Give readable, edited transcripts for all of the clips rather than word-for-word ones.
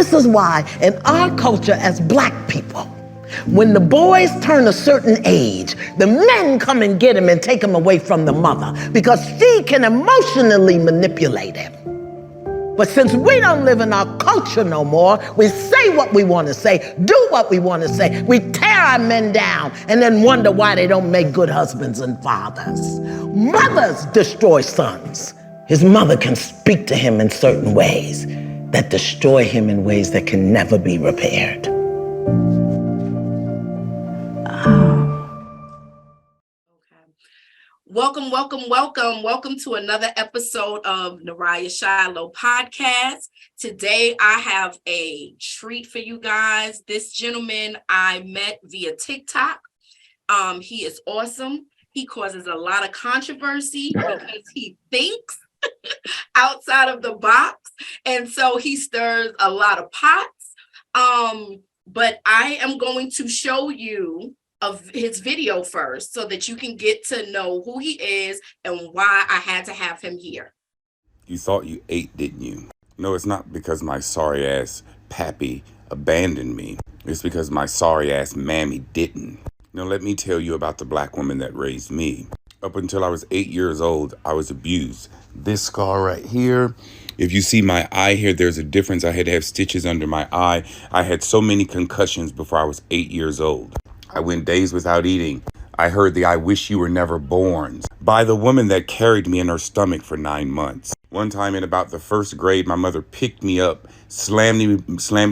this is why in our culture as black people, when the boys turn a certain age, the men come and get him and take him away from the mother because she can emotionally manipulate him. But since we don't live in our culture no more, we say what we want to say, do what we want to say. We tear our men down and then wonder why they don't make good husbands and fathers. Mothers destroy sons. His mother can speak to him in certain ways that destroy him in ways that can never be repaired. Welcome, welcome, welcome. Welcome to another episode of Naraya Shiloh podcast. Today, I have a treat for you guys. This gentleman I met via TikTok. He is awesome. He causes a lot of controversy because he thinks outside of the box. And so he stirs a lot of pots. But I am going to show you of his video first so that you can get to know who he is and why I had to have him here. You thought you ate, didn't you? No, it's not because my sorry ass pappy abandoned me. It's because my sorry ass mammy didn't. Now let me tell you about the black woman that raised me. Up until I was 8 years old, I was abused. This scar right here, if you see my eye here, there's a difference. I had to have stitches under my eye. I had so many concussions before I was 8 years old. I went days without eating. I heard the "I wish you were never born" by the woman that carried me in her stomach for 9 months. One time in about the first grade, my mother picked me up, slammed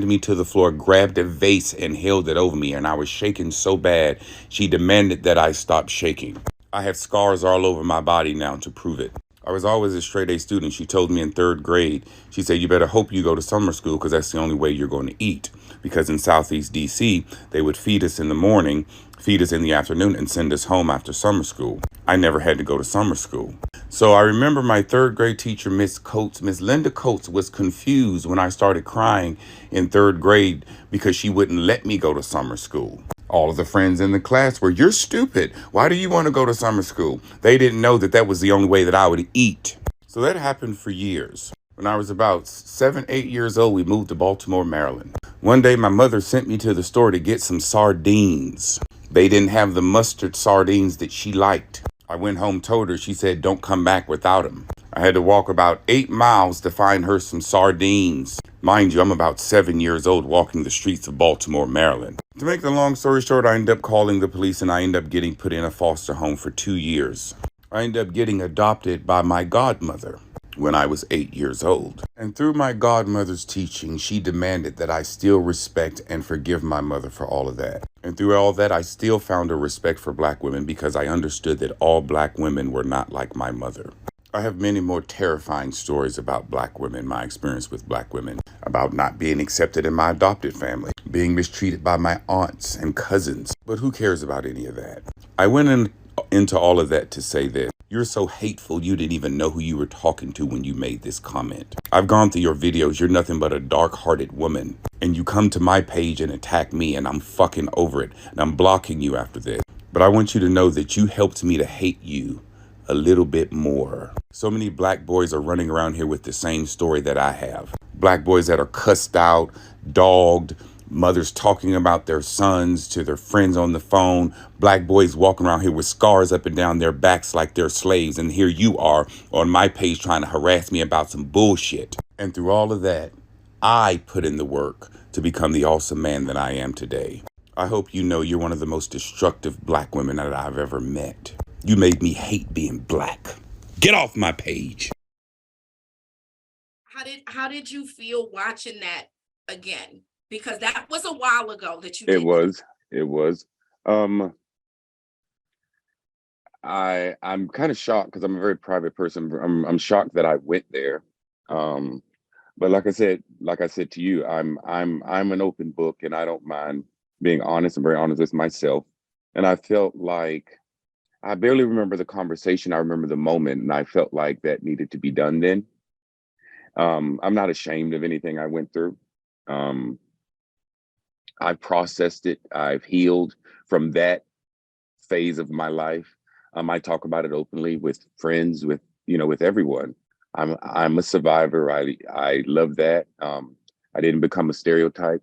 me to the floor, grabbed a vase and held it over me, and I was shaking so bad, she demanded that I stop shaking. I have scars all over my body now to prove it. I was always a straight A student. She told me in third grade, she said, you better hope you go to summer school because that's the only way you're going to eat. Because in Southeast DC, they would feed us in the morning, feed us in the afternoon, and send us home after summer school. I never had to go to summer school. So I remember my third grade teacher, Miss Linda Coates, was confused when I started crying in third grade because she wouldn't let me go to summer school. All of the friends in the class were, you're stupid. Why do you want to go to summer school? They didn't know that that was the only way that I would eat. So that happened for years. When I was about 7, 8 years old, we moved to Baltimore, Maryland. One day, my mother sent me to the store to get some sardines. They didn't have the mustard sardines that she liked. I went home, told her, she said, don't come back without them. I had to walk about 8 miles to find her some sardines. Mind you, I'm about 7 years old walking the streets of Baltimore, Maryland. To make the long story short, I ended up calling the police and I ended up getting put in a foster home for 2 years. I ended up getting adopted by my godmother when I was 8 years old. And through my godmother's teaching, she demanded that I still respect and forgive my mother for all of that. And through all that, I still found a respect for black women because I understood that all black women were not like my mother. I have many more terrifying stories about black women, my experience with black women, about not being accepted in my adopted family, being mistreated by my aunts and cousins. But who cares about any of that? I went into all of that to say this. You're so hateful you didn't even know who you were talking to when you made this comment. I've gone through your videos. You're nothing but a dark-hearted woman. And you come to my page and attack me and I'm fucking over it. And I'm blocking you after this. But I want you to know that you helped me to hate you a little bit more. So many black boys are running around here with the same story that I have. Black boys that are cussed out, dogged, mothers talking about their sons to their friends on the phone, black boys walking around here with scars up and down their backs like they're slaves. And here you are on my page trying to harass me about some bullshit. And through all of that, I put in the work to become the awesome man that I am today. I hope you know you're one of the most destructive black women that I've ever met. You made me hate being black. Get off my page. How did you feel watching that again? Because that was a while ago that you did. It was. I'm kind of shocked because I'm a very private person. I'm shocked that I went there. But like I said to you, I'm an open book and I don't mind being honest. I'm very honest with myself. And I felt like I barely remember the conversation. I remember the moment, and I felt like that needed to be done then. I'm not ashamed of anything I went through. I've processed it. I've healed from that phase of my life. I talk about it openly with friends, with everyone. I'm a survivor. I love that. I didn't become a stereotype.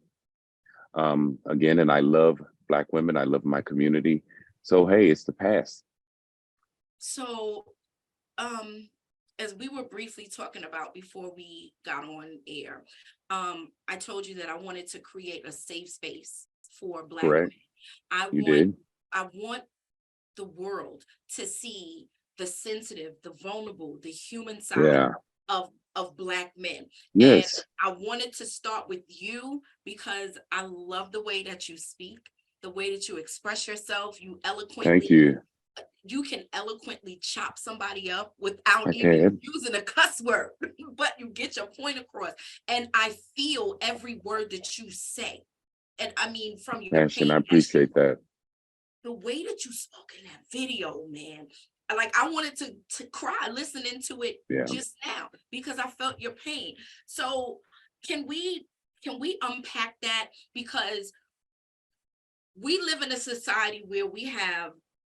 Again, and I love Black women. I love my community. So, hey, it's the past. So, as we were briefly talking about before we got on air, I told you that I wanted to create a safe space for Black Correct. men. I You want did. I want the world to see the sensitive, the vulnerable, the human side Yeah. of Black men. And Yes. I wanted to start with you because I love the way that you speak, the way that you express yourself. Thank you. You can eloquently chop somebody up without I even can. using a cuss word, but you get your point across. And I feel every word that you say. And I mean, from your Passion. I pain, appreciate that. the way that you spoke in that video, man, like I wanted to cry listening to it Yeah. just now because I felt your pain. So can we unpack that? Because we live in a society where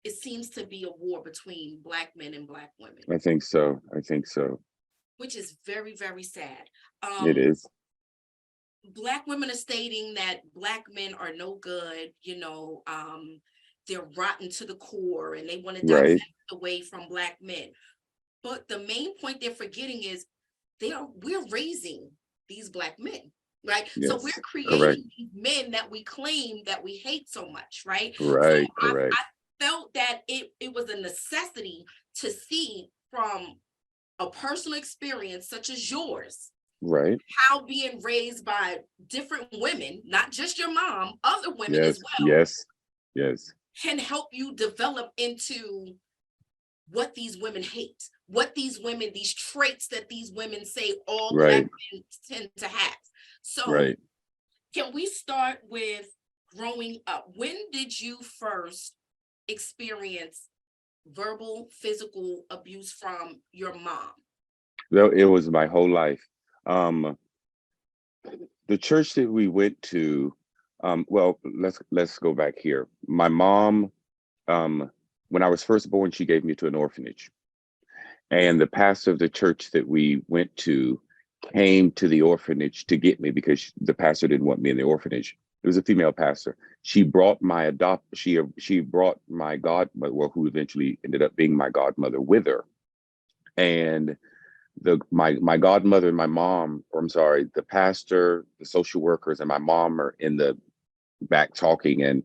it seems to be a war between Black men and Black women, I think so. I think so. which is very, very sad. It is. Black women are stating that Black men are no good, they're rotten to the core and they want to Right. divest away from Black men. But the main point they're forgetting is we're raising these Black men, right? So Yes. we're Correct. creating these men that we claim that we hate so much, right? So Right. Correct. I felt that it was a necessity to see from a personal experience such as yours, Right. how being raised by different women, not just your mom, other women Yes. as well, Yes. Yes. can help you develop into what these women hate, these traits that these women say all Black Right. men tend to have. So Right. can we start with growing up? When did you first experience verbal, physical abuse from your mom? Though it was my whole life. Um, the church that we went to, well, let's go back here. My mom, when I was first born, she gave me to an orphanage. And the pastor of the church that we went to came to the orphanage to get me because the pastor didn't want me in the orphanage. It was a female pastor. She brought she brought my godmother, well, who eventually ended up being my godmother, with her. And my godmother and my mom, or I'm sorry, the pastor, the social workers, and my mom are in the back talking, and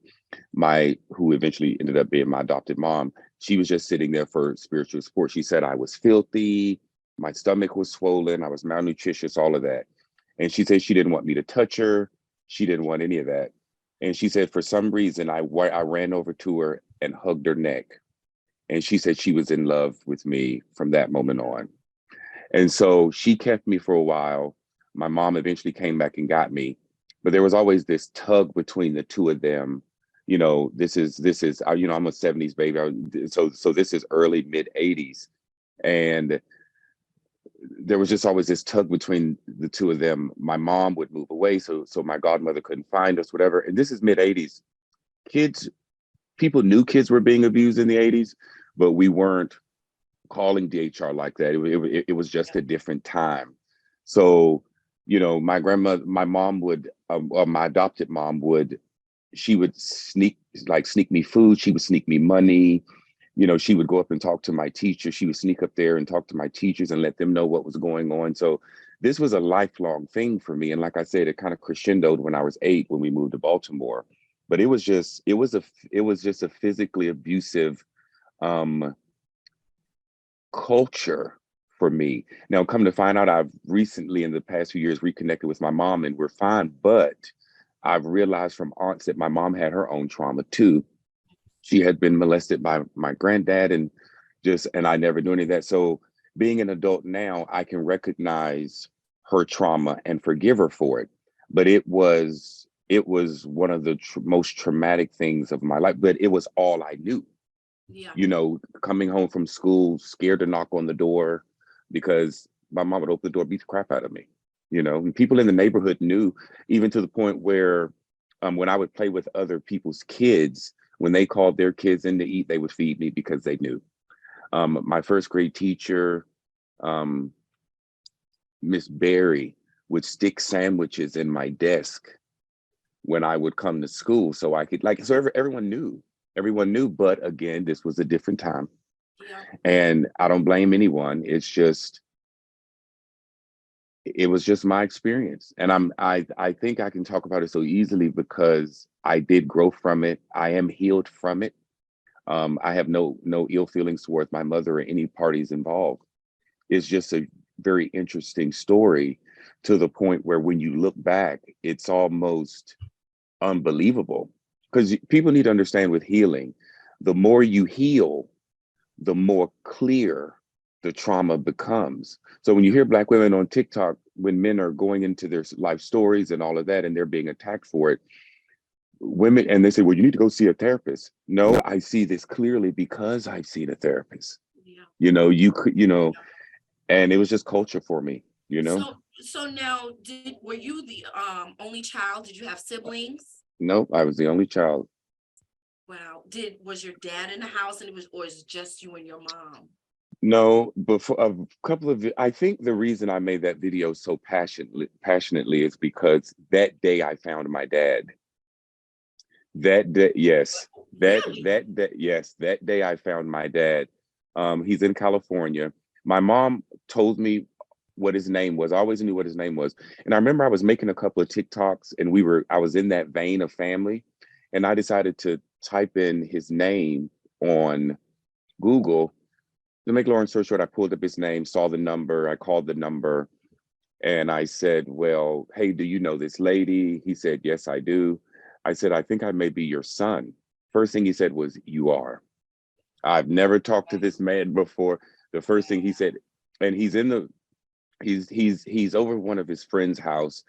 who eventually ended up being my adopted mom, she was just sitting there for spiritual support. She said I was filthy, my stomach was swollen, I was malnutritious, all of that. And she said she didn't want me to touch her. She didn't want any of that. And she said for some reason I ran over to her and hugged her neck. And she said she was in love with me from that moment on. And so she kept me for a while. My mom eventually came back and got me, but there was always this tug between the two of them. This is I'm a 70s baby. So this is early mid 80s. And there was just always this tug between the two of them. My mom would move away, so my godmother couldn't find us, whatever. And this is mid 80s. People knew kids were being abused in the 80s, but we weren't calling DHR like that. It was just a different time. So, my mom would, or my adopted mom would, she would sneak me food. She would sneak me money. She would go up and talk to my teacher. She would sneak up there and talk to my teachers and let them know what was going on. So this was a lifelong thing for me. And like I said, it kind of crescendoed when I was 8 when we moved to Baltimore. But it was just a physically abusive culture for me. Now, come to find out, I've recently, in the past few years, reconnected with my mom and we're fine. But I've realized from aunts that my mom had her own trauma too. She had been molested by my granddad and I never knew any of that. So being an adult now, I can recognize her trauma and forgive her for it. But it was one of the most traumatic things of my life, but it was all I knew. Yeah. Coming home from school, scared to knock on the door because my mom would open the door, beat the crap out of me. And people in the neighborhood knew, even to the point where when I would play with other people's kids, when they called their kids in to eat, they would feed me because they knew. My first grade teacher, Miss Berry, would stick sandwiches in my desk when I would come to school, so I could like, so everyone knew, but again, this was a different time. Yeah. And I don't blame anyone. It was just my experience. And I think I can talk about it so easily because I did grow from it. I am healed from it. I have no ill feelings towards my mother or any parties involved. It's just a very interesting story, to the point where when you look back, it's almost unbelievable. Because people need to understand, with healing, the more you heal, the more clear the trauma becomes. So when you hear Black women on TikTok, when men are going into their life stories and all of that, and they're being attacked for it, women, and they say, well, you need to go see a therapist. No, I see this clearly because I've seen a therapist. Yeah. And it was just culture for me, So now, were you the only child? Did you have siblings? Nope, I was the only child. Wow. Was your dad in the house, and or is it just you and your mom? No, but for a couple of, I think the reason I made that video so passionately is because that day I found my dad. That day, yes, Really? that day I found my dad. He's in California. My mom told me what his name was. I always knew what his name was. And I remember I was making a couple of TikToks, and I was in that vein of family, and I decided to type in his name on Google. To make a long story short, I pulled up his name, saw the number, I called the number, and I said, well, hey, do you know this lady? He said, yes, I do. I said, I think I may be your son. First thing he said was, you are. I've never talked to this man before. The first thing he said, and he's over one of his friend's house,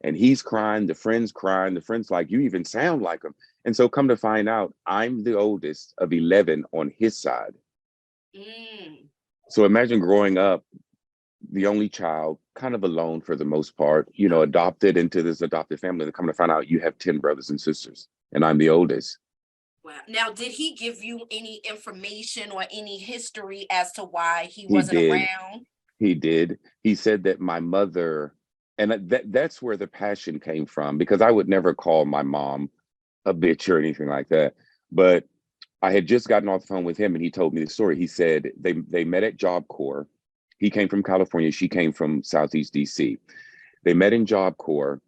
and he's crying, the friend's crying, the friend's like, you even sound like him. And so come to find out, I'm the oldest of 11 on his side. Mm. So imagine growing up, the only child, kind of alone for the most part, adopted into this adopted family. They come to find out you have 10 brothers and sisters, and I'm the oldest. Wow. Now, did he give you any information or any history as to why he He wasn't did. around? He did. He said that my mother, and that's where the passion came from, because I would never call my mom a bitch or anything like that. But I had just gotten off the phone with him, and he told me the story. He said they met at Job Corps. He came from California. She came from Southeast DC. They met in Job Corps,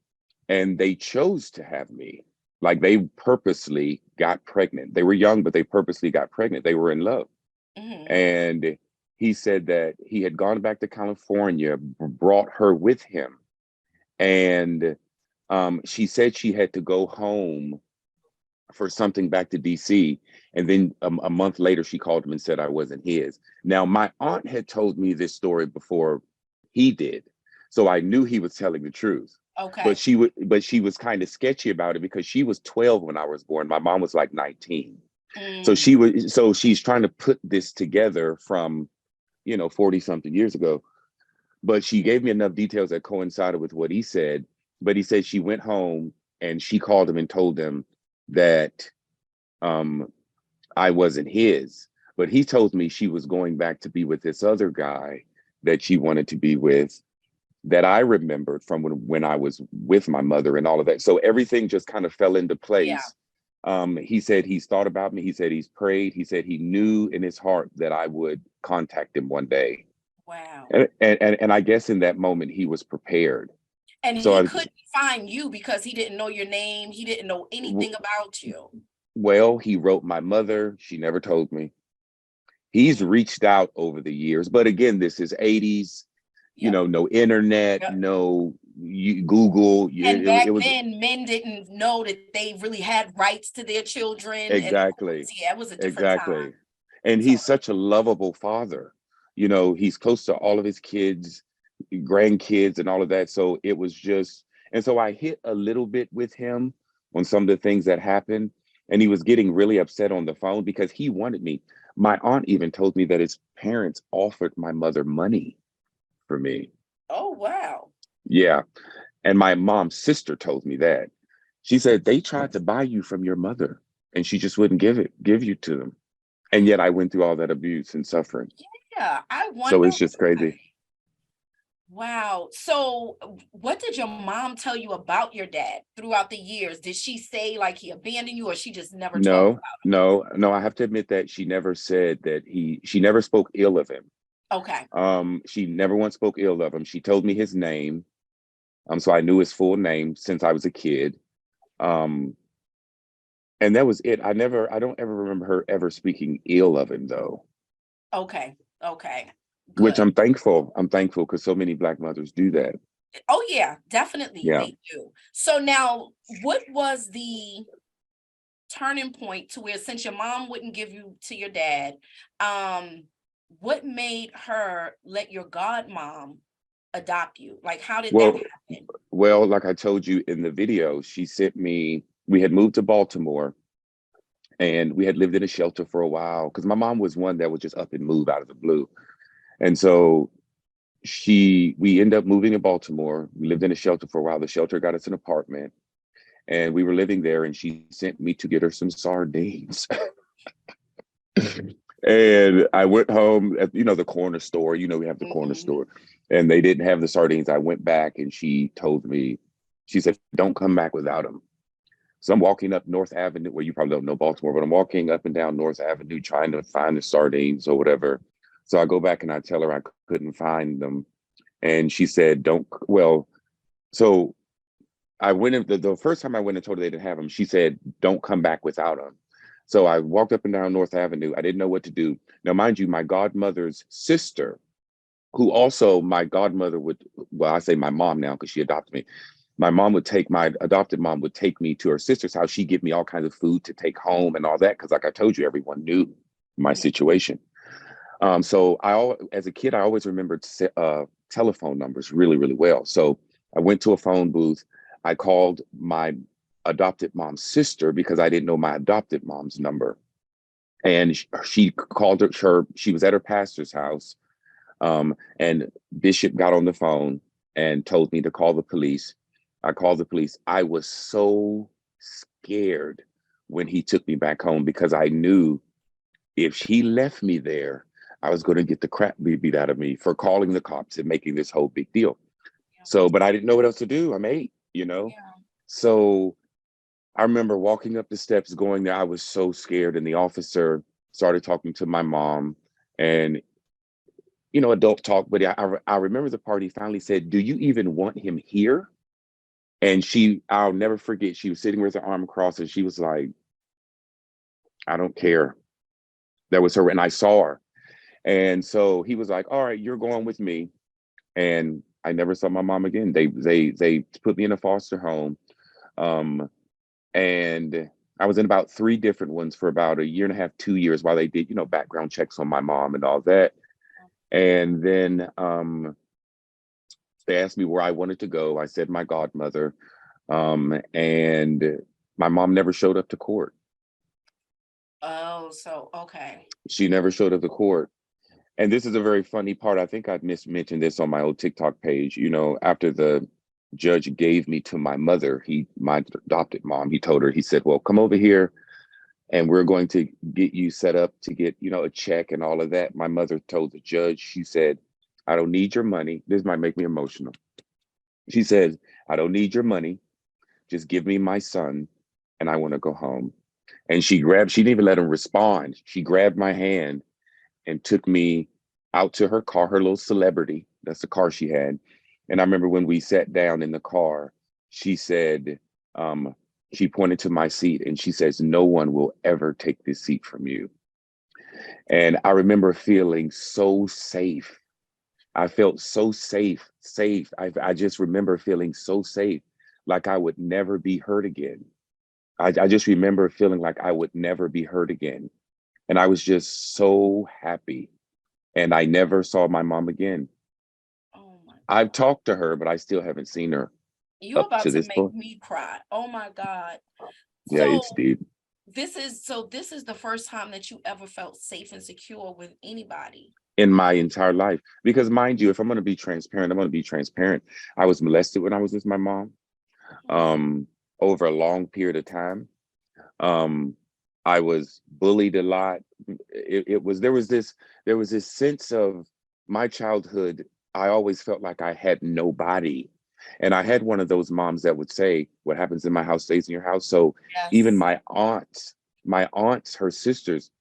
and they chose to have me. Like, they purposely got pregnant. They were young, but they purposely got pregnant. They were in love. Mm-hmm. And he said that he had gone back to California, brought her with him. And she said she had to go home for something back to DC. And then a month later, she called him and said I wasn't his. Now, my aunt had told me this story before he did. So I knew he was telling the truth. Okay. But she was kind of sketchy about it, because she was 12 when I was born. My mom was like 19. Mm. So she's trying to put this together from, 40 something years ago. But she gave me enough details that coincided with what he said. But he said she went home and she called him and told him that I wasn't his. But he told me she was going back to be with this other guy that she wanted to be with, that I remembered from when I was with my mother and all of that. So everything just kind of fell into place. Yeah. He said he's thought about me. He said he's prayed. He said he knew in his heart that I would contact him one day. Wow. And I guess in that moment he was prepared. And so he couldn't find you because he didn't know your name. He didn't know anything about you. Well, he wrote my mother. She never told me. He's reached out over the years. But again, this is 80s, no internet, no Google. And back then, men didn't know that they really had rights to their children. Exactly. And it was a different time. And he's such a lovable father. He's close to all of his kids, grandkids, and all of that. So it was just, and so I hit a little bit with him on some of the things that happened. And he was getting really upset on the phone because he wanted me. My aunt even told me that his parents offered my mother money for me. Oh, wow. Yeah. And my mom's sister told me that. She said they tried to buy you from your mother and she just wouldn't give you to them. And yet I went through all that abuse and suffering. Yeah, I wonder. So it's just crazy. Wow. So what did your mom tell you about your dad throughout the years? Did she say like he abandoned you, or she just never talked No, about no, no. I have to admit that she never said that she never spoke ill of him. him? Okay. She never once spoke ill of him. She told me his name. So I knew his full name since I was a kid. Um, and that was it. I don't ever remember her ever speaking ill of him though, Okay. Okay. which Good. I'm thankful. I'm thankful because so many Black mothers do that. Oh yeah, definitely Yeah. they do. So now what was the turning point to where, since your mom wouldn't give you to your dad, um, what made her let your godmom adopt you? Like, how did that Well, happen? well, like I told you in the video, she sent me, we had moved to Baltimore and we had lived in a shelter for a while because my mom was one that would just up and move out of the blue. And so we ended up moving to Baltimore. We lived in a shelter for a while. The shelter got us an apartment and we were living there and she sent me to get her some sardines. And I went home at, the corner store, we have the corner Mhm. store, and they didn't have the sardines. I went back and she told me, she said, don't come back without them. So I'm walking up North Avenue, well, you probably don't know Baltimore, but I'm walking up and down North Avenue trying to find the sardines or whatever. So I go back and I tell her I couldn't find them. And she said, don't, well, so I went in, the first time I went and told her they didn't have them, she said, don't come back without them. So I walked up and down North Avenue. I didn't know what to do. Now, mind you, my godmother's sister, who also my godmother would, well, I say my mom now because she adopted me. My adopted mom would take me to her sister's house. She'd give me all kinds of food to take home and all that. Cause like I told you, everyone knew my Mhm. situation. So as a kid, I always remembered telephone numbers really, really well. So I went to a phone booth. I called my adopted mom's sister because I didn't know my adopted mom's number. And she called her, she was at her pastor's house. And Bishop got on the phone and told me to call the police. I called the police. I was so scared when he took me back home because I knew if he left me there, I was going to get the crap beat out of me for calling the cops and making this whole big deal. So, but I didn't know what else to do. I'm 8. Yeah. So I remember walking up the steps going there. I was so scared. And the officer started talking to my mom and, adult talk. But I remember the part he finally said, do you even want him here? And I'll never forget, she was sitting with her arm across and she was like, I don't care. That was her. And I saw her. And so he was like, all right, you're going with me. And I never saw my mom again. They put me in a foster home. Um, and I was in about 3 different ones for about a year and a half, 2 years while they did, background checks on my mom and all that. And then they asked me where I wanted to go. I said my godmother. And my mom never showed up to court. Oh, so okay. She never showed up to court. And this is a very funny part. I think I mentioned this on my old TikTok page. After the judge gave me to my mother, my adopted mom, he told her, he said, well, come over here and we're going to get you set up to get, a check and all of that. My mother told the judge, she said, I don't need your money. This might make me emotional. She said, I don't need your money. Just give me my son and I want to go home. And she didn't even let him respond. She grabbed my hand and took me out to her car, her little Celebrity. That's the car she had. And I remember when we sat down in the car, she said, she pointed to my seat and she says, no one will ever take this seat from you. And I remember feeling so safe. I felt so safe. I just remember feeling so safe, like I would never be hurt again. I just remember feeling like I would never be hurt again. And I was just so happy. And I never saw my mom again. Oh my I've God. talked to her, but I still haven't seen her You up about to to this make point. me cry. Oh my God. Yeah, So it's deep. this is the first time that you ever felt safe and secure with anybody. In my entire life. Because mind you, if I'm going to be transparent, I'm going to be transparent. I was molested when I was with my mom, Mhm. over a long period of time. Um, I was bullied a lot. There was this sense of my childhood. I always felt like I had nobody. And I had one of those moms that would say, what happens in my house stays in your house. So even Yes. my aunts, her sisters,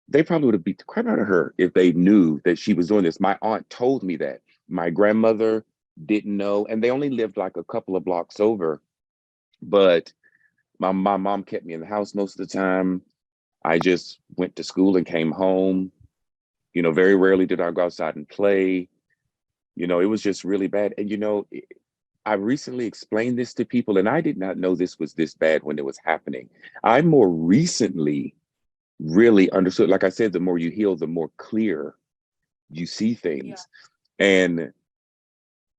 they probably would have beat the crap out of her if they knew that she was doing this. My aunt told me that. My grandmother didn't know, and they only lived like a couple of blocks over. But my mom kept me in the house most of the time. I just went to school and came home. Very rarely did I go outside and play. It was just really bad. And I recently explained this to people, and I did not know this was this bad when it was happening. I more recently really understood, like I said, the more you heal, the more clear you see Yeah. things. And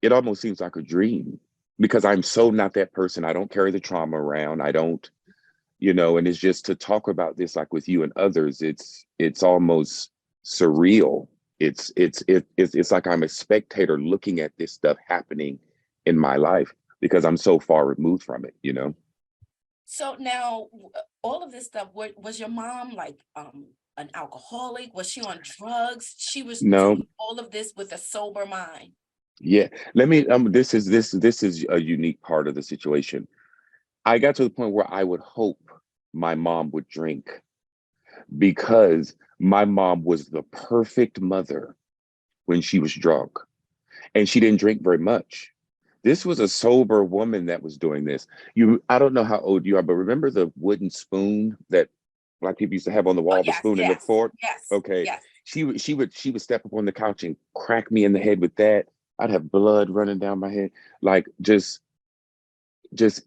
it almost seems like a dream because I'm so not that person. I don't carry the trauma around. I don't, and it's just to talk about this like with you and others, it's almost surreal. It's like I'm a spectator looking at this stuff happening in my life because I'm so far removed from it. So now, all of this stuff, was your mom like an alcoholic? Was she on drugs? She was No, doing all of this with a sober mind. yeah. Let me this is a unique part of the situation. I got to the point where I would hope my mom would drink because my mom was the perfect mother when she was drunk, and she didn't drink very much. This was a sober woman that was doing this. I don't know how old you are, but remember the wooden spoon that Black people used to have on the Oh, wall, the yes, spoon and the yes, fork? yes, Okay. yes. She would step up on the couch and crack me in the head with that. I'd have blood running down my head, like just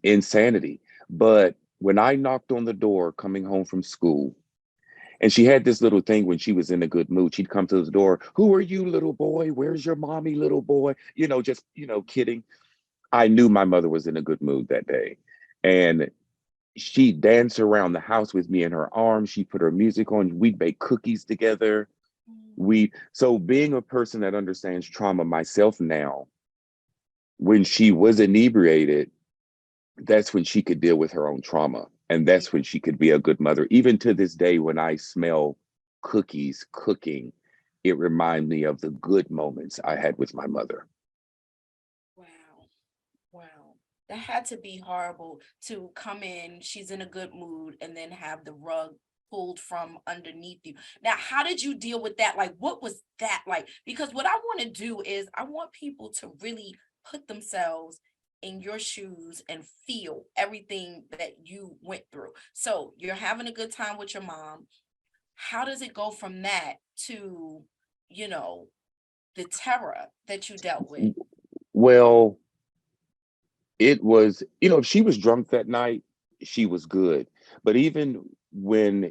insanity. But when I knocked on the door coming home from school, and she had this little thing when she was in a good mood, she'd come to the door, "Who are you, little boy? Where's your mommy, little boy?" Just, kidding. I knew my mother was in a good mood that day. And she danced around the house with me in her arms. She put her music on. We'd bake cookies together. So being a person that understands trauma myself now, when she was inebriated, that's when she could deal with her own trauma. And that's when she could be a good mother. Even to this day, when I smell cookies cooking, it reminds me of the good moments I had with my mother. Wow. Wow. That had to be horrible to come in, she's in a good mood, and then have the rug pulled from underneath you. Now, how did you deal with that? Like, what was that like? Because what I want to do is I want people to really put themselves in your shoes and feel everything that you went through. So you're having a good time with your mom. How does it go from that to, you know, the terror that you dealt with? Well, it was, if she was drunk that night, she was good. But even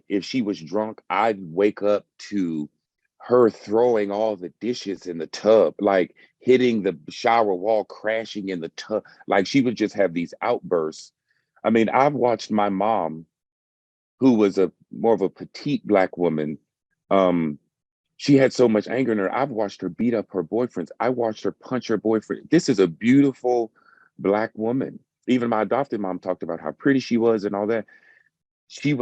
if she was drunk, I'd wake up to her throwing all the dishes in the tub, like hitting the shower wall, crashing in the tub. Like she would just have these outbursts. I mean, I've watched my mom, who was a more of a petite Black woman. She had so much anger in her. I've watched her beat up her boyfriends. I watched her punch her boyfriend. This is a beautiful Black woman. Even my adopted mom talked about how pretty she was and all that.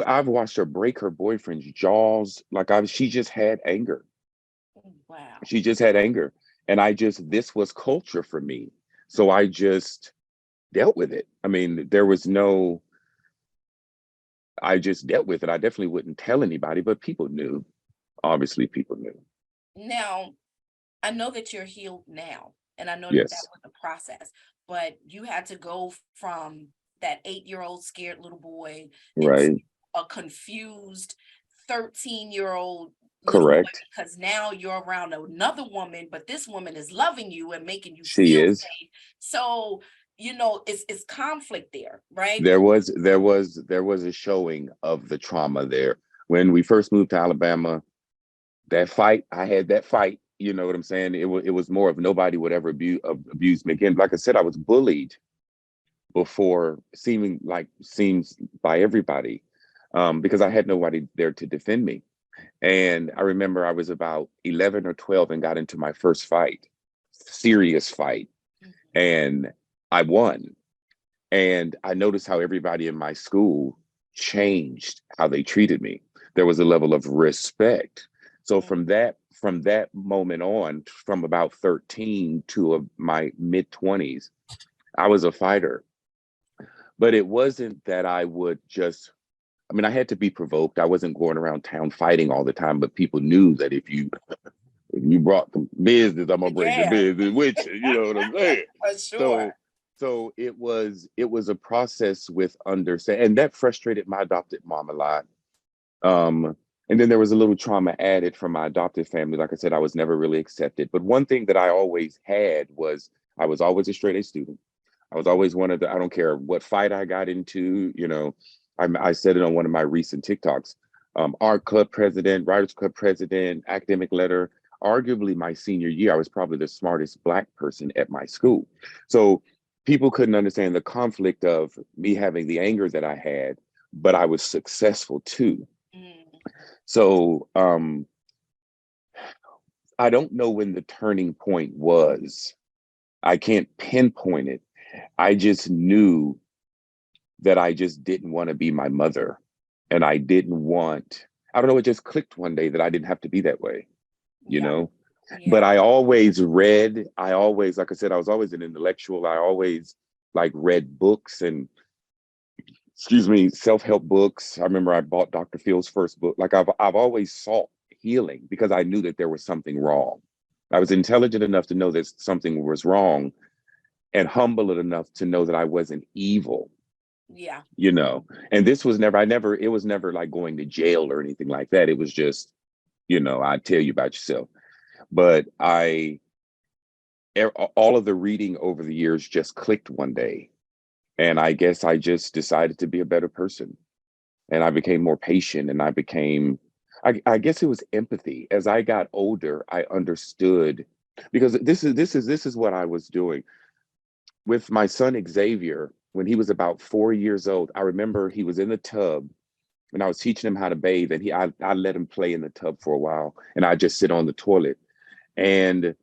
I've watched her break her boyfriend's jaws. She just had anger. Wow. She just had anger. And this was culture for me. So I just dealt with it. I mean, I just dealt with it. I definitely wouldn't tell anybody, but people knew. Obviously, people knew. Now, I know that you're healed now, and I know that that Yes. was a process, but you had to go from that 8-year-old scared little boy into Right. a confused 13-year-old little boy Correct. because now you're around another woman, but this woman is loving you and making you She feel is. safe. So, it's conflict there, right? There was a showing of the trauma there. When we first moved to Alabama, that fight, I had that fight. You know what I'm saying? It was more of nobody would ever abuse me again. Like I said, I was bullied before, seems by everybody, because I had nobody there to defend me. And I remember I was about 11 or 12 and got into my first fight, serious fight, Mhm. and I won. And I noticed how everybody in my school changed how they treated me. There was a level of respect. So from that moment on, from about 13 to my mid 20s, I was a fighter. But it wasn't that I would just, I mean, I had to be provoked. I wasn't going around town fighting all the time, but people knew that if you brought the business, I'm gonna bring the Yeah. business with you. You know what I'm saying? For sure. So it was a process with understanding, and that frustrated my adopted mom a lot. And then there was a little trauma added from my adopted family. Like I said, I was never really accepted. But one thing that I always had was I was always a straight A student. I was always one of the, I don't care what fight I got into, I said it on one of my recent TikToks. Art club president, writers club president, academic letter. Arguably my senior year, I was probably the smartest Black person at my school. So people couldn't understand the conflict of me having the anger that I had, but I was successful too. Mm. So I don't know when the turning point was. I can't pinpoint it. I just knew that I just didn't want to be my mother. And I didn't want, I don't know, it just clicked one day that I didn't have to be that way, you Yeah. know? Yeah. But I always read, like I said, I was always an intellectual. I always like read books and, excuse me, self-help books. I remember I bought Dr. Phil's first book. Like I've always sought healing because I knew that there was something wrong. I was intelligent enough to know that something was wrong and humble enough to know that I wasn't evil, Yeah. And this was never, it was never like going to jail or anything like that. It was just, I tell you about yourself. But all of the reading over the years just clicked one day. And I guess I just decided to be a better person. And I became more patient and I guess it was empathy. As I got older, I understood because this is what I was doing with my son Xavier. When he was about 4 years old, I remember he was in the tub and I was teaching him how to bathe, and I let him play in the tub for a while, and I just sit on the toilet. And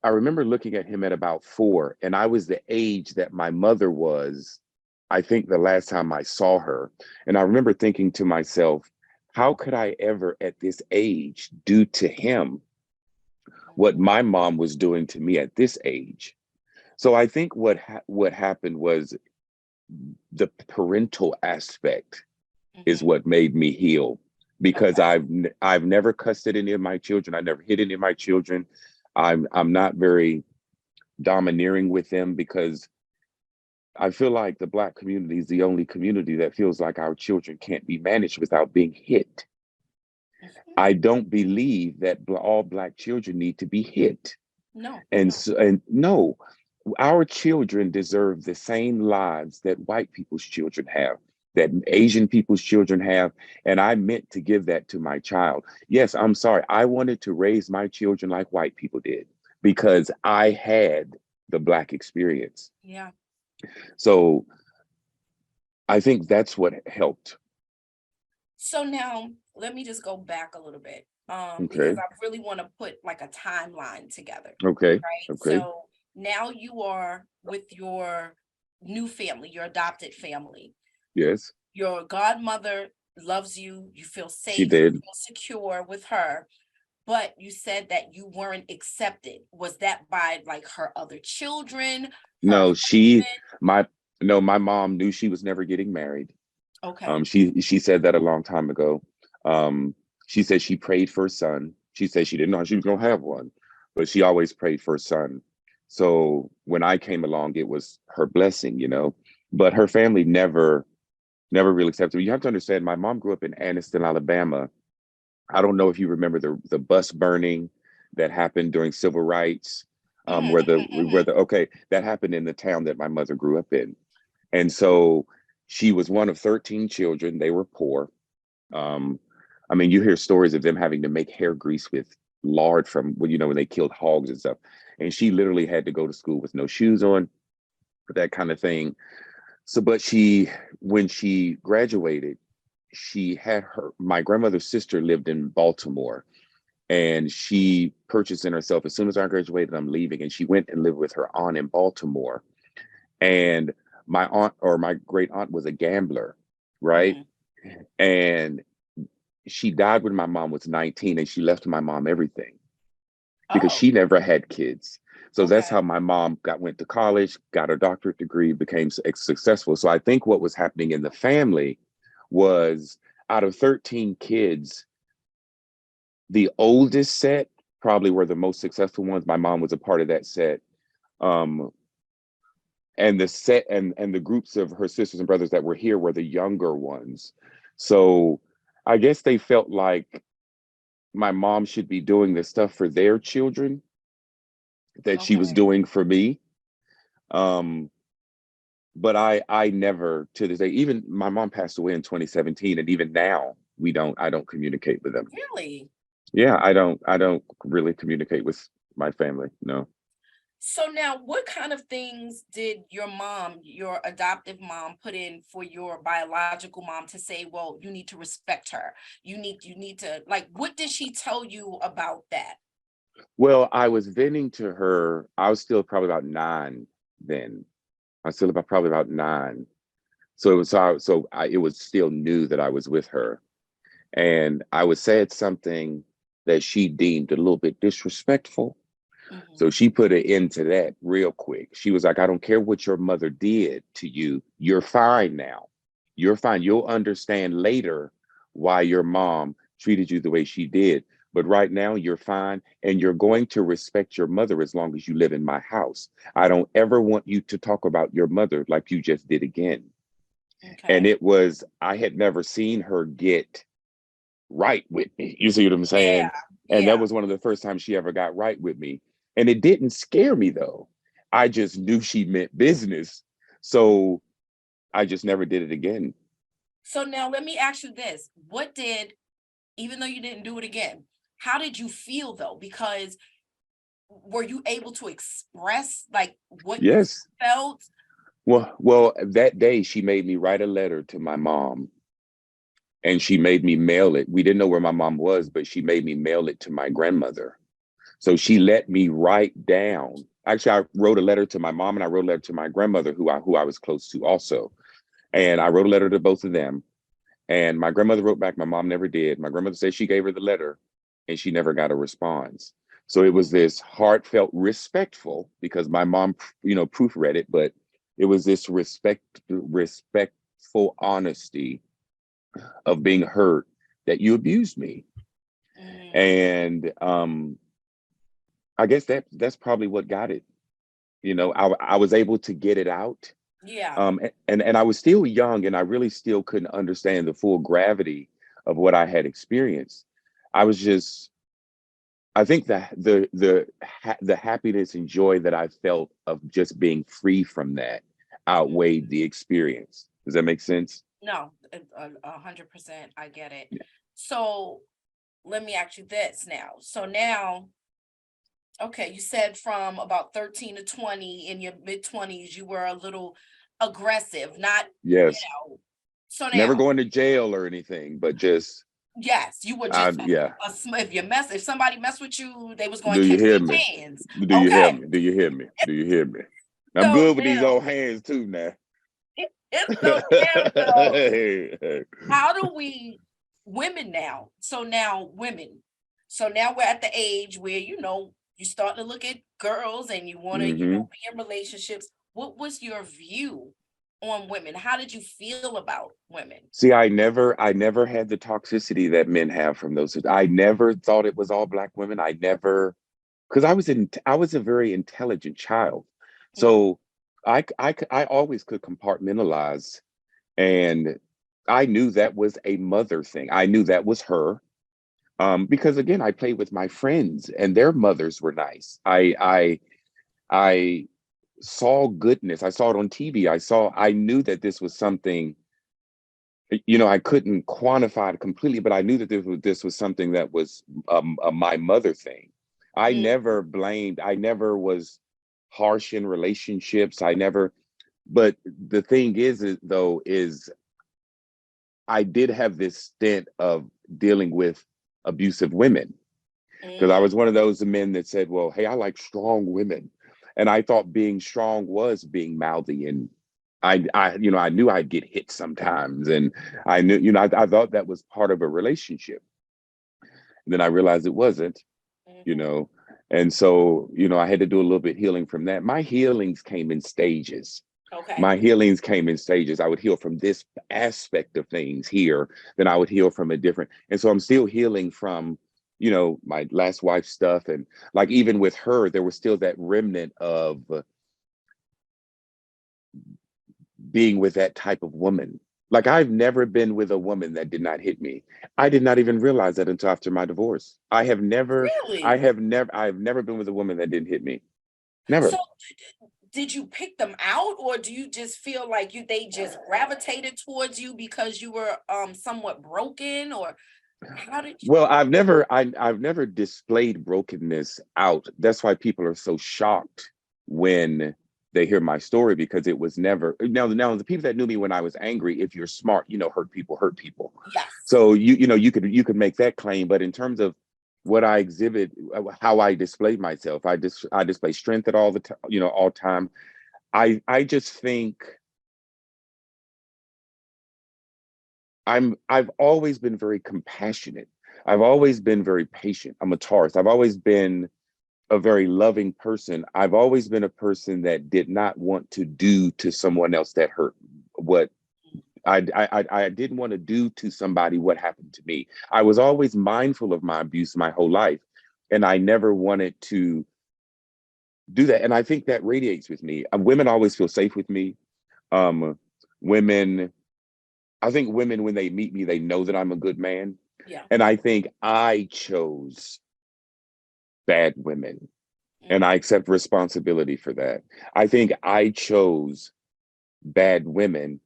I remember looking at him at about 4, and I was the age that my mother was, I think, the last time I saw her. And I remember thinking to myself, how could I ever at this age do to him what my mom was doing to me at this age? So I think what happened was the parental aspect is what made me heal, because Okay. I've never cussed at any of my children. I never hit any of my children. I'm not very domineering with them because I feel like the Black community is the only community that feels like our children can't be managed without being hit. Mhm. I don't believe that all Black children need to be hit. No. And no, our children deserve the same lives that white people's children have, that Asian people's children have. And I meant to give that to my child. Yes, I'm sorry. I wanted to raise my children like white people did because I had the Black experience. Yeah. So I think that's what helped. So now let me just go back a little bit. Because Okay. I really want to put like a timeline together, Okay. right? Okay. So now you are with your new family, your adopted family. Yes, Your godmother loves you, you feel she safe, you did. feel secure with her, but you said that you weren't accepted. Was that by like her other children, her No, husband? my, no, my mom knew she was never getting married. Okay. She said that a long time ago. Um, she said she prayed for a son. She said she didn't know she was gonna have one, but she always prayed for a son. So when I came along, it was her blessing. But her family never really accepted me. You have to understand, my mom grew up in Anniston, Alabama. I don't know if you remember the bus burning that happened during civil rights, Mhm, where the okay, that happened in the town that my mother grew up in. And so she was one of 13 children. They were poor. Um, I mean, you hear stories of them having to make hair grease with lard from, well, when they killed hogs and stuff. And she literally had to go to school with no shoes on, that kind of thing. So, but when she graduated, she had my grandmother's sister lived in Baltimore, and she purchased in herself, as soon as I graduated, I'm leaving. And she went and lived with her aunt in Baltimore. And my aunt, or my great aunt, was a gambler, right? mhm. And she died when my mom was 19, and she left my mom everything. because Oh, she never had kids. So that's okay. how my mom went to college, got her doctorate degree, became successful. So I think what was happening in the family was, out of 13 kids, the oldest set probably were the most successful ones. My mom was a part of that set. Um, and the set and the groups of her sisters and brothers that were here were the younger ones. So I guess they felt like my mom should be doing this stuff for their children that she was Okay. doing for me. Um, but I never, to this day, even my mom passed away in 2017, and even now I don't communicate with them. Really? Yeah, I don't really communicate with my family. No. So now, what kind of things did your mom, your adoptive mom, put in for your biological mom to say, well, you need to respect her. You need to, like, what did she tell you about that? Well, I was venting to her. I was still probably about 9 then. I was still probably about 9. So it was still new that I was with her. And I was said something that she deemed a little bit disrespectful. Mhm. So she put an end to that real quick. She was like, I don't care what your mother did to you. You're fine now. You're fine. You'll understand later why your mom treated you the way she did. But right now, you're fine. And you're going to respect your mother as long as you live in my house. I don't ever want you to talk about your mother like you just did again. And Okay. it was, I had never seen her get right with me. You see what I'm Yeah. saying? And that Yeah. was one of the first times she ever got right with me. And it didn't scare me though. I just knew she meant business. So I just never did it again. So now let me ask you this. Even though you didn't do it again, how did you feel though? Because were you able to express like what you Yes. felt? Well, that day she made me write a letter to my mom, and she made me mail it. We didn't know where my mom was, but she made me mail it to my grandmother. So she let me write down. Actually, I wrote a letter to my mom, and I wrote a letter to my grandmother, who I was close to also. And I wrote a letter to both of them. And my grandmother wrote back. My mom never did. My grandmother said she gave her the letter, and she never got a response. So it was this heartfelt, respectful, because my mom, proofread it, but it was this respectful honesty of being hurt that you abused me. Mm, And I guess that's probably what got it. I was able to get it out. yeah. And I was still young, and I really still couldn't understand the full gravity of what I had experienced. I was just, I think that the happiness and joy that I felt of just being free from that outweighed the experience. Does that make sense? No, 100%. I get it. Yeah. So let me ask you this now. So now, okay, you said from about 13 to 20, in your mid 20s, you were a little aggressive, not, you Yes. know. So Never now, going to jail or anything, but just, yes, you were just yeah. if somebody messed with you, they was going Do to you catch hear their me? hands. Do you hear Okay. me? Do you hear me? Do you hear me? I'm So good with these now, old hands too now. so now though, how do we women now? So now women. So now we're at the age where you start to look at girls and you want to, Hmm. be in relationships. What was your view on women? How did you feel about women? See, I never had the toxicity that men have from those. I never thought it was all black women. I never, because I was a very intelligent child, Mhm. so I always could compartmentalize, and I knew that was a mother thing. I knew that was her, because again, I played with my friends, and their mothers were nice. I saw goodness. I saw it on TV. I knew that this was something, I couldn't quantify it completely, but I knew that this was something that was a my mother thing. I Mm, never blamed. I never was harsh in relationships. I never. But the thing is I did have this stint of dealing with abusive women, because I mm, was one of those men that said, "Well, hey, I like strong women," and I thought being strong was being mouthy, and I knew I'd get hit sometimes, and I knew, I thought that was part of a relationship. And then I realized it wasn't, you mhm. know, And so, I had to do a little bit healing from that. My healings came in stages. Okay. My healings came in stages. I would heal from this aspect of things here, then I would heal from a different. And so I'm still healing from, my last wife's stuff. And like, even with her, there was still that remnant of being with that type of woman. Like, I've never been with a woman that did not hit me. I did not even realize that until after my divorce. Really? I've never been with a woman that didn't hit me. Never. So did you pick them out, or do you just feel like they just gravitated towards you because you were somewhat broken, or how did you? Well, I've never displayed brokenness out. That's why people are so shocked when they hear my story, because it was never. Now the people that knew me when I was angry, if you're smart, hurt people hurt people. Yes. So you could make that claim, but in terms of what I exhibit, how I display myself, I display strength at all the time, all time. I just think I've always been very compassionate. I've always been very patient. I'm a Taurus. I've always been a very loving person. I've always been a person that did not want to do to someone else that hurt what I didn't want to do to somebody what happened to me. I was always mindful of my abuse my whole life, and I never wanted to do that. And I think that radiates with me. Women always feel safe with me. Um, women, I think women, when they meet me, they know that I'm a good man. Yeah. And I think I chose bad women, and I accept responsibility for that. I think I chose bad women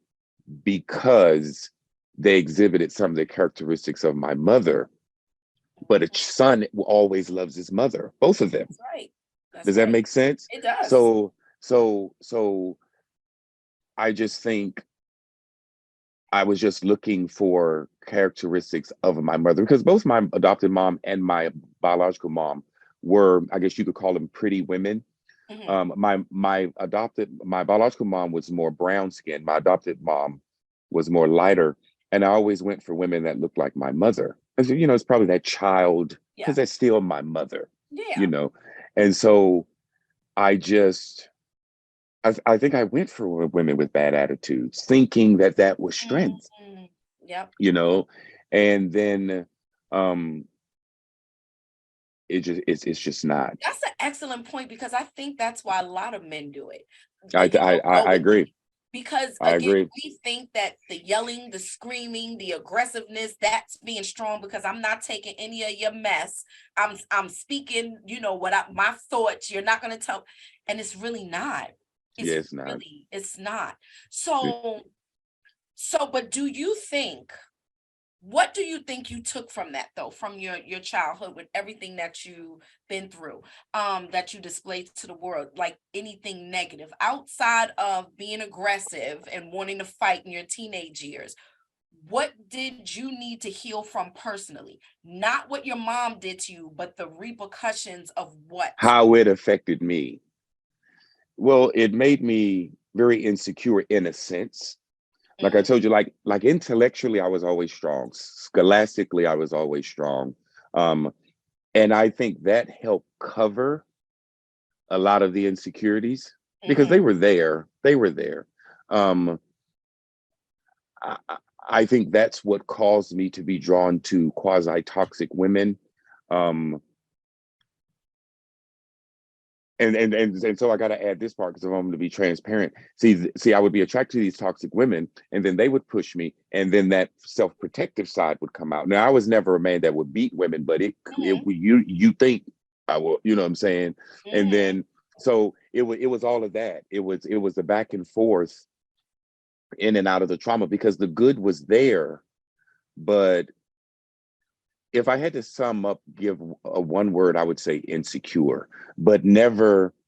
because they exhibited some of the characteristics of my mother. But a son always loves his mother, both of them. That's right. Does that make sense? It does. So I just think I was just looking for characteristics of my mother, because both my adopted mom and my biological mom were, I guess you could call them, pretty women. My biological mom was more brown skinned. My adopted mom was more lighter, and I always went for women that looked like my mother. And so, it's probably that child, because that's still my mother. Yeah. And so I just. I think I went for women with bad attitudes, thinking that was strength. Yep. And then it's just not. That's an excellent point, because I think that's why a lot of men do it. I agree. Because I again, agree. we think that the yelling, the screaming, the aggressiveness, that's being strong, because I'm not taking any of your mess. I'm speaking, my thoughts. You're not going to tell, and it's really not. It's not. Really, it's not. So, but what do you think you took from that, though, from your childhood, with everything that you've been through, that you displayed to the world, like anything negative outside of being aggressive and wanting to fight in your teenage years? What did you need to heal from personally? Not what your mom did to you, but the repercussions of how it affected me. Well, it made me very insecure in a sense. Like I told you, like intellectually, I was always strong. Scholastically, I was always strong. And I think that helped cover a lot of the insecurities, because they were there. They were there. I think that's what caused me to be drawn to quasi-toxic women. And so I got to add this part, because if I'm going to be transparent. See, I would be attracted to these toxic women, and then they would push me, and then that self-protective side would come out. Now, I was never a man that would beat women, but you think I will, you know what I'm saying? And then so it was all of that. It was the back and forth, in and out of the trauma, because the good was there, but if I had to give a one word, I would say insecure. But I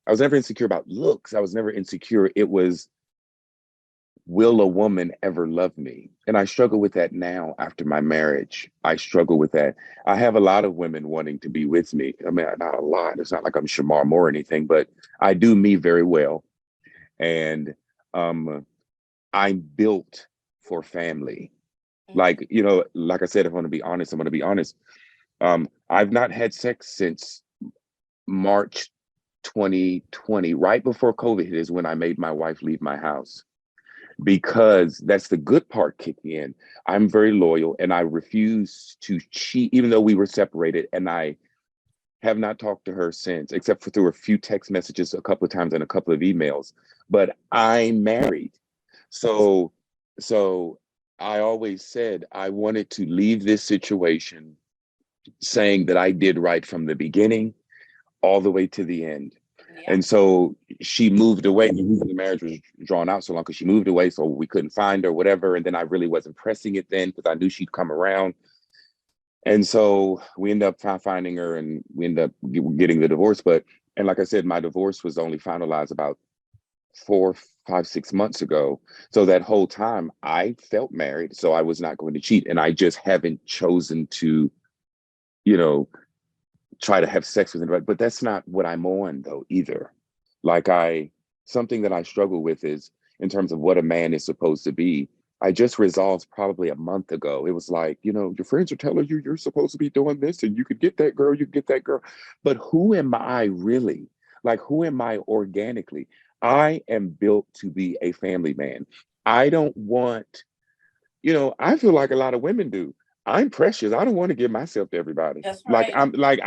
was never insecure about looks. I was never insecure. It was, will a woman ever love me? And I struggle with that now after my marriage. I struggle with that. I have a lot of women wanting to be with me. I mean, not a lot. It's not like I'm Shamar Moore or anything, but I do me very well. And I'm built for family. Like, like I said, if I want to be honest, I'm going to be honest. I've not had sex since March 2020, right before COVID hit, is when I made my wife leave my house, because that's the good part kicking in. I'm very loyal and I refuse to cheat, even though we were separated. And I have not talked to her since, except for through a few text messages a couple of times and a couple of emails. But I'm married. So, so I always said I wanted to leave this situation saying that I did right from the beginning all the way to the end. Yeah. And so she moved away. The reason the marriage was drawn out so long because she moved away, so we couldn't find her, whatever. And then I really wasn't pressing it then because I knew she'd come around. And so we ended up finding her, and we ended up getting the divorce. And like I said, my divorce was only finalized about 4, 5, 6 months ago. So that whole time I felt married, so I was not going to cheat. And I just haven't chosen to, you know, try to have sex with anybody. But that's not what I'm on though either. Like something that I struggle with is in terms of what a man is supposed to be. I just resolved probably a month ago. It was like, your friends are telling you you're supposed to be doing this and you could get that girl, you could get that girl. But who am I really? Like, who am I organically? I am built to be a family man. I don't want, I feel like a lot of women do. I'm precious. I don't want to give myself to everybody. That's Like right. I'm like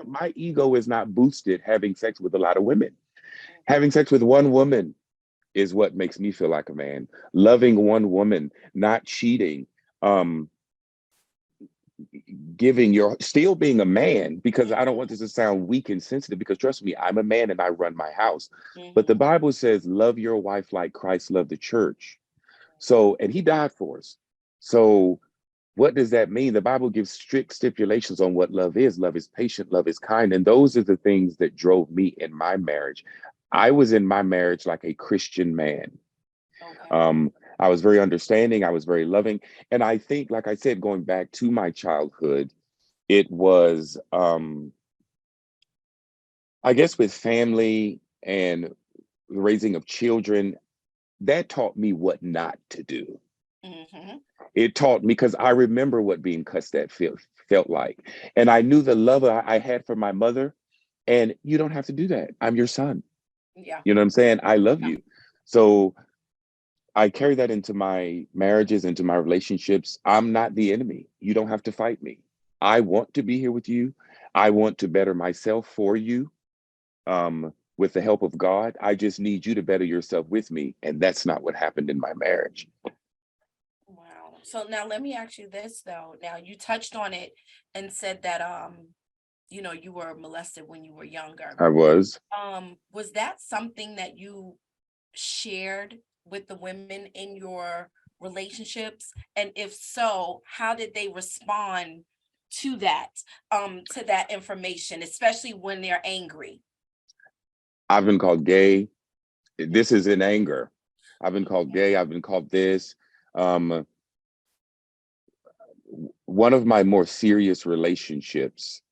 my ego is not boosted having sex with a lot of women. Having sex with one woman is what makes me feel like a man. Loving one woman, not cheating, um, still being a man, because I don't want this to sound weak and sensitive, because trust me, I'm a man and I run my house. But the Mhm. Bible says, love your wife like Christ loved the church. So, and he died for us. So what does that mean? The Bible gives strict stipulations on what love is. Love is patient, love is kind. And those are the things that drove me in my marriage. I was in my marriage like a Christian man. Okay. I was very understanding. I was very loving. And I think, like I said, going back to my childhood, it was, I guess, with family and the raising of children, that taught me what not to do. Mhm. It taught me, because I remember what being cussed at felt like. And I knew the love I had for my mother. And you don't have to do that. I'm your son. Yeah. You know what I'm saying? I love you. So I carry that into my marriages, into my relationships. I'm not the enemy. You don't have to fight me. I want to be here with you. I want to better myself for you, with the help of God. I just need you to better yourself with me. And that's not what happened in my marriage. Wow. So now let me ask you this though. Now you touched on it and said that you were molested when you were younger. I was. Was that something that you shared with the women in your relationships? And if so, how did they respond to that information, especially when they're angry? I've been called gay. This is in anger. I've been called gay. I've been called this. Um, one of my more serious relationships,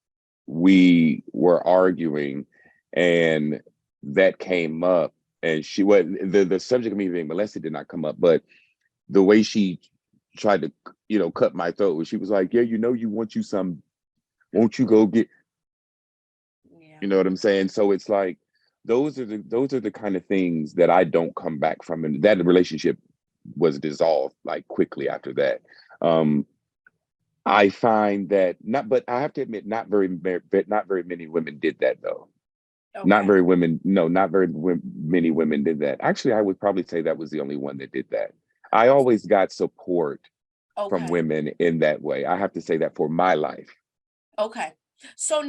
we were arguing, and that came up. And the subject of me being molested did not come up, but the way she tried to, cut my throat, she was like, "Yeah, you want you some, won't you go get?" Yeah. You know what I'm saying? So it's like those are the kind of things that I don't come back from, and that relationship was dissolved like quickly after that. Um, I find that not, but I have to admit, not very many women did that though. Not Okay. very women, no, not very many women did that. Actually, I would probably say that was the only one that did that. I always got support from Okay. women in that way. I have to say that for my life. Okay. So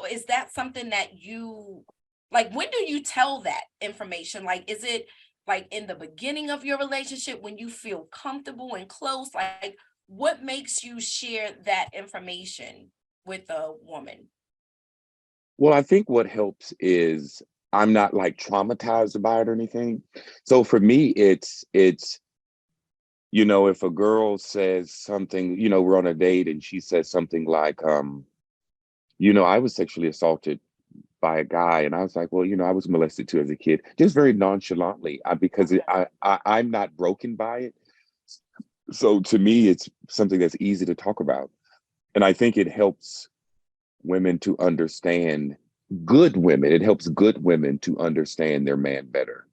is that something that you like, when do you tell that information? Like, is it like in the beginning of your relationship when you feel comfortable and close? Like, what makes you share that information with a woman? Well, I think what helps is I'm not like traumatized by it or anything. So for me, it's if a girl says something, we're on a date and she says something like, I was sexually assaulted by a guy, and I was like, well, I was molested too as a kid, just very nonchalantly, because Okay. I'm not broken by it. So to me, it's something that's easy to talk about, and I think it helps women to understand, good women, it helps good women to understand their man better.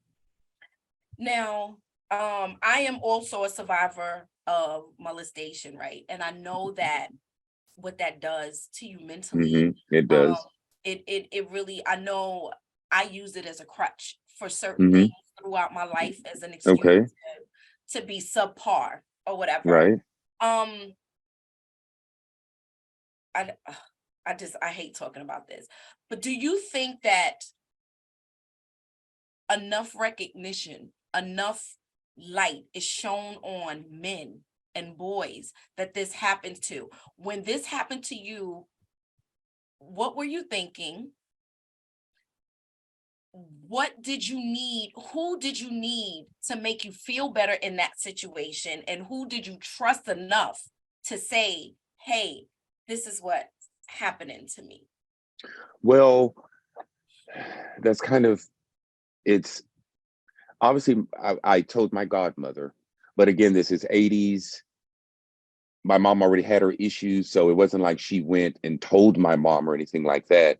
Now, I am also a survivor of molestation, right? And I know that what that does to you mentally. It Um, does. it really, I know I use it as a crutch for certain Hmm. things throughout my life as an excuse Okay. to be subpar or whatever. Right. Um, I I hate talking about this, but do you think that enough recognition, enough light is shown on men and boys that this happens to? When this happened to you, what were you thinking? What did you need? Who did you need to make you feel better in that situation? And who did you trust enough to say, hey, this is what's happening to me? Well, that's kind of, it's obviously, I told my godmother, but again, this is 80s. My mom already had her issues, so it wasn't like she went and told my mom or anything like that.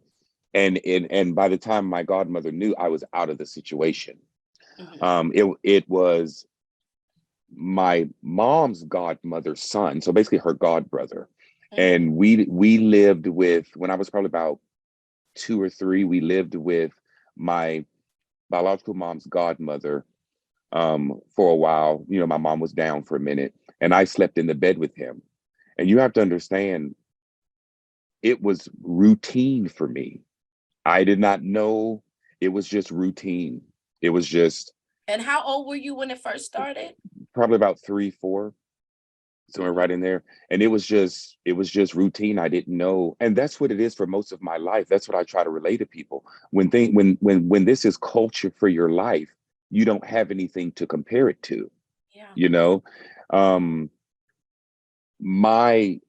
And by the time my godmother knew, I was out of the situation. Mhm. It was my mom's godmother's son, so basically her godbrother. Mhm. And we lived with, when I was probably about 2 or 3, we lived with my biological mom's godmother for a while. You know, my mom was down for a minute, and I slept in the bed with him. And you have to understand, it was routine for me. I did not know, it was just routine. It was just And how old were you when it first started? probably about 3, 4, somewhere right in there. And it was just routine. I didn't know. And that's what it is for most of my life. That's what I try to relate to people. When this is culture for your life, you don't have anything to compare it to, Yeah. you know. Um, my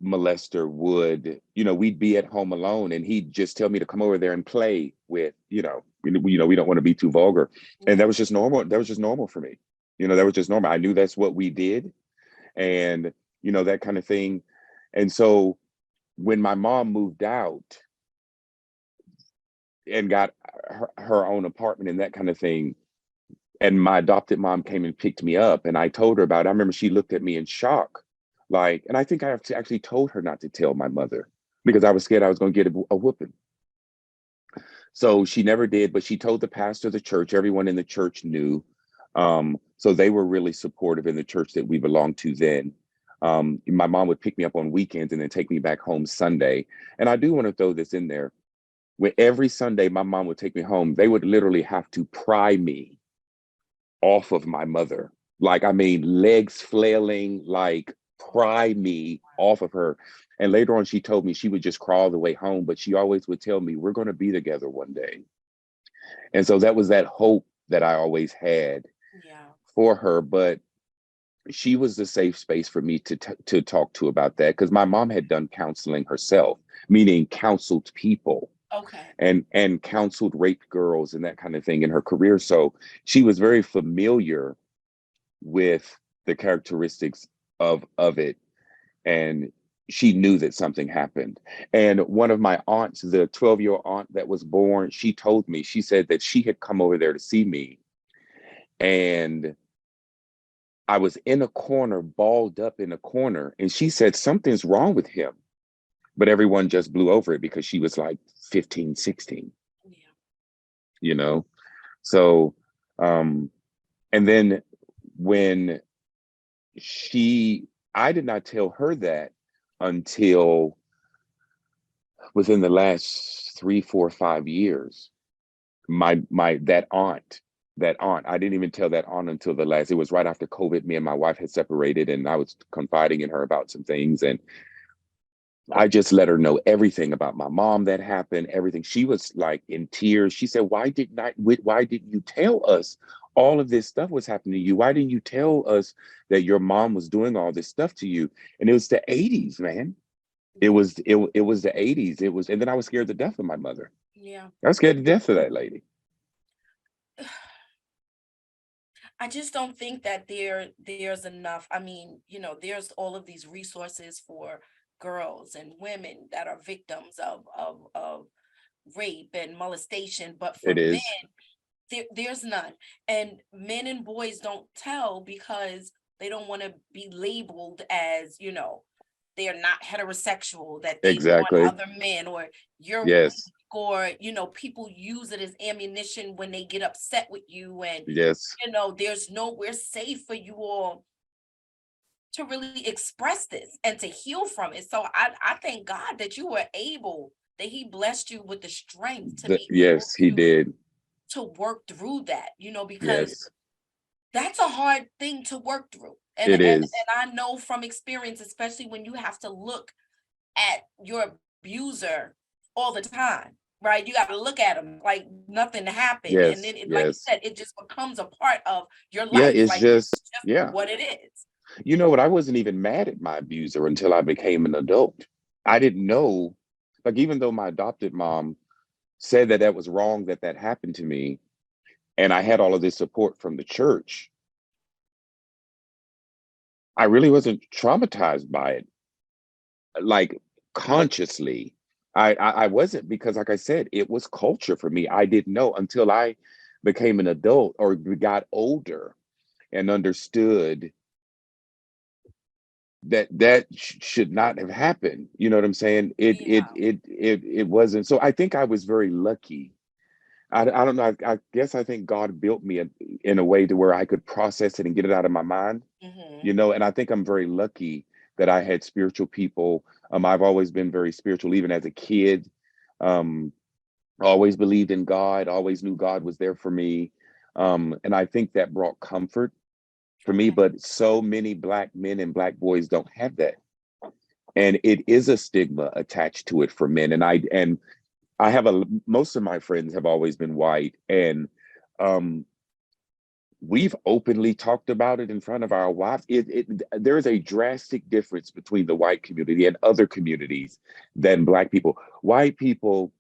molester would, we'd be at home alone and he'd just tell me to come over there and play with, we don't want to be too vulgar. And that Yeah. was just normal. That was just normal for me. That was just normal. I knew that's what we did, and that kind of thing. And so when my mom moved out and got her own apartment and that kind of thing, and my adopted mom came and picked me up and I told her about it, I remember she looked at me in shock, like, and I think I actually told her not to tell my mother because I was scared I was going to get a whooping. So she never did, but she told the pastor of the church. Everyone in the church knew. So they were really supportive in the church that we belonged to then. My mom would pick me up on weekends and then take me back home Sunday. And I do want to throw this in there. When every Sunday my mom would take me home, they would literally have to pry me off of my mother. Like, I mean, legs flailing, like pry me off of her. And later on, she told me she would just crawl the way home, but she always would tell me, we're going to be together one day. And so that was that hope that I always had Yeah. for her. But she was the safe space for me to talk to about that, because my mom had done counseling herself, meaning counseled people Okay. and counseled raped girls and that kind of thing in her career. So she was very familiar with the characteristics of it, and she knew that something happened. And one of my aunts, the 12-year-old aunt that was born, she told me, she said that she had come over there to see me, and I was in a corner, balled up in a corner, and she said something's wrong with him, but everyone just blew over it because she was like 15, 16, Yeah. you know. So and then when she I did not tell her that until within the last 3, 4, 5 years. My that aunt, I didn't even tell that aunt until the last, it was right after COVID. Me and my wife had separated and I was confiding in her about some things, and I just let her know everything about my mom that happened, everything. She was like in tears. She said, why didn't you tell us all of this stuff was happening to you? Why didn't you tell us that your mom was doing all this stuff to you? And it was the 80s, man. It was the 80s. It was, and then I was scared to death of my mother. Yeah. I was scared to death of that lady. I just don't think that there's enough. I mean, there's all of these resources for girls and women that are victims of rape and molestation, but for It is. men, there's none. And men and boys don't tell because they don't want to be labeled as, they are not heterosexual, that they want Exactly. other men, or you're weak, Yes. or people use it as ammunition when they get upset with you. And Yes. there's nowhere safe for you all to really express this and to heal from it. So I thank God that you were able, that he blessed you with the strength to be able Yes, he did. to work through that, because Yes, that's a hard thing to work through. And it and and is. I know from experience, especially when you have to look at your abuser all the time, right? You got to look at them like nothing happened. And Yes, then like you yes. said, it just becomes a part of your Yeah, life. it's Like it's just, just yeah. what it is. You know what? I wasn't even mad at my abuser until I became an adult. I didn't know, like, even though my adopted mom said that that was wrong, that that happened to me, and I had all of this support from the church, I really wasn't traumatized by it, like consciously. I wasn't, because, like I said, it was culture for me. I didn't know until I became an adult or got older and understood that should not have happened. You know what I'm saying? Yeah. It wasn't. So I think I was very lucky. I don't know. I guess I think God built me in a way to where I could process it and get it out of my mind. Hmm. You know, and I think I'm very lucky that I had spiritual people. I've always been very spiritual, even as a kid. Um, always believed in God. Always knew God was there for me. And I think that brought comfort for me. Okay. But so many Black men and Black boys don't have that, and it is a stigma attached to it for men. And I have most of my friends have always been white, and um we've openly talked about it in front of our wives. There is a drastic difference between the white community and other communities than Black people. White people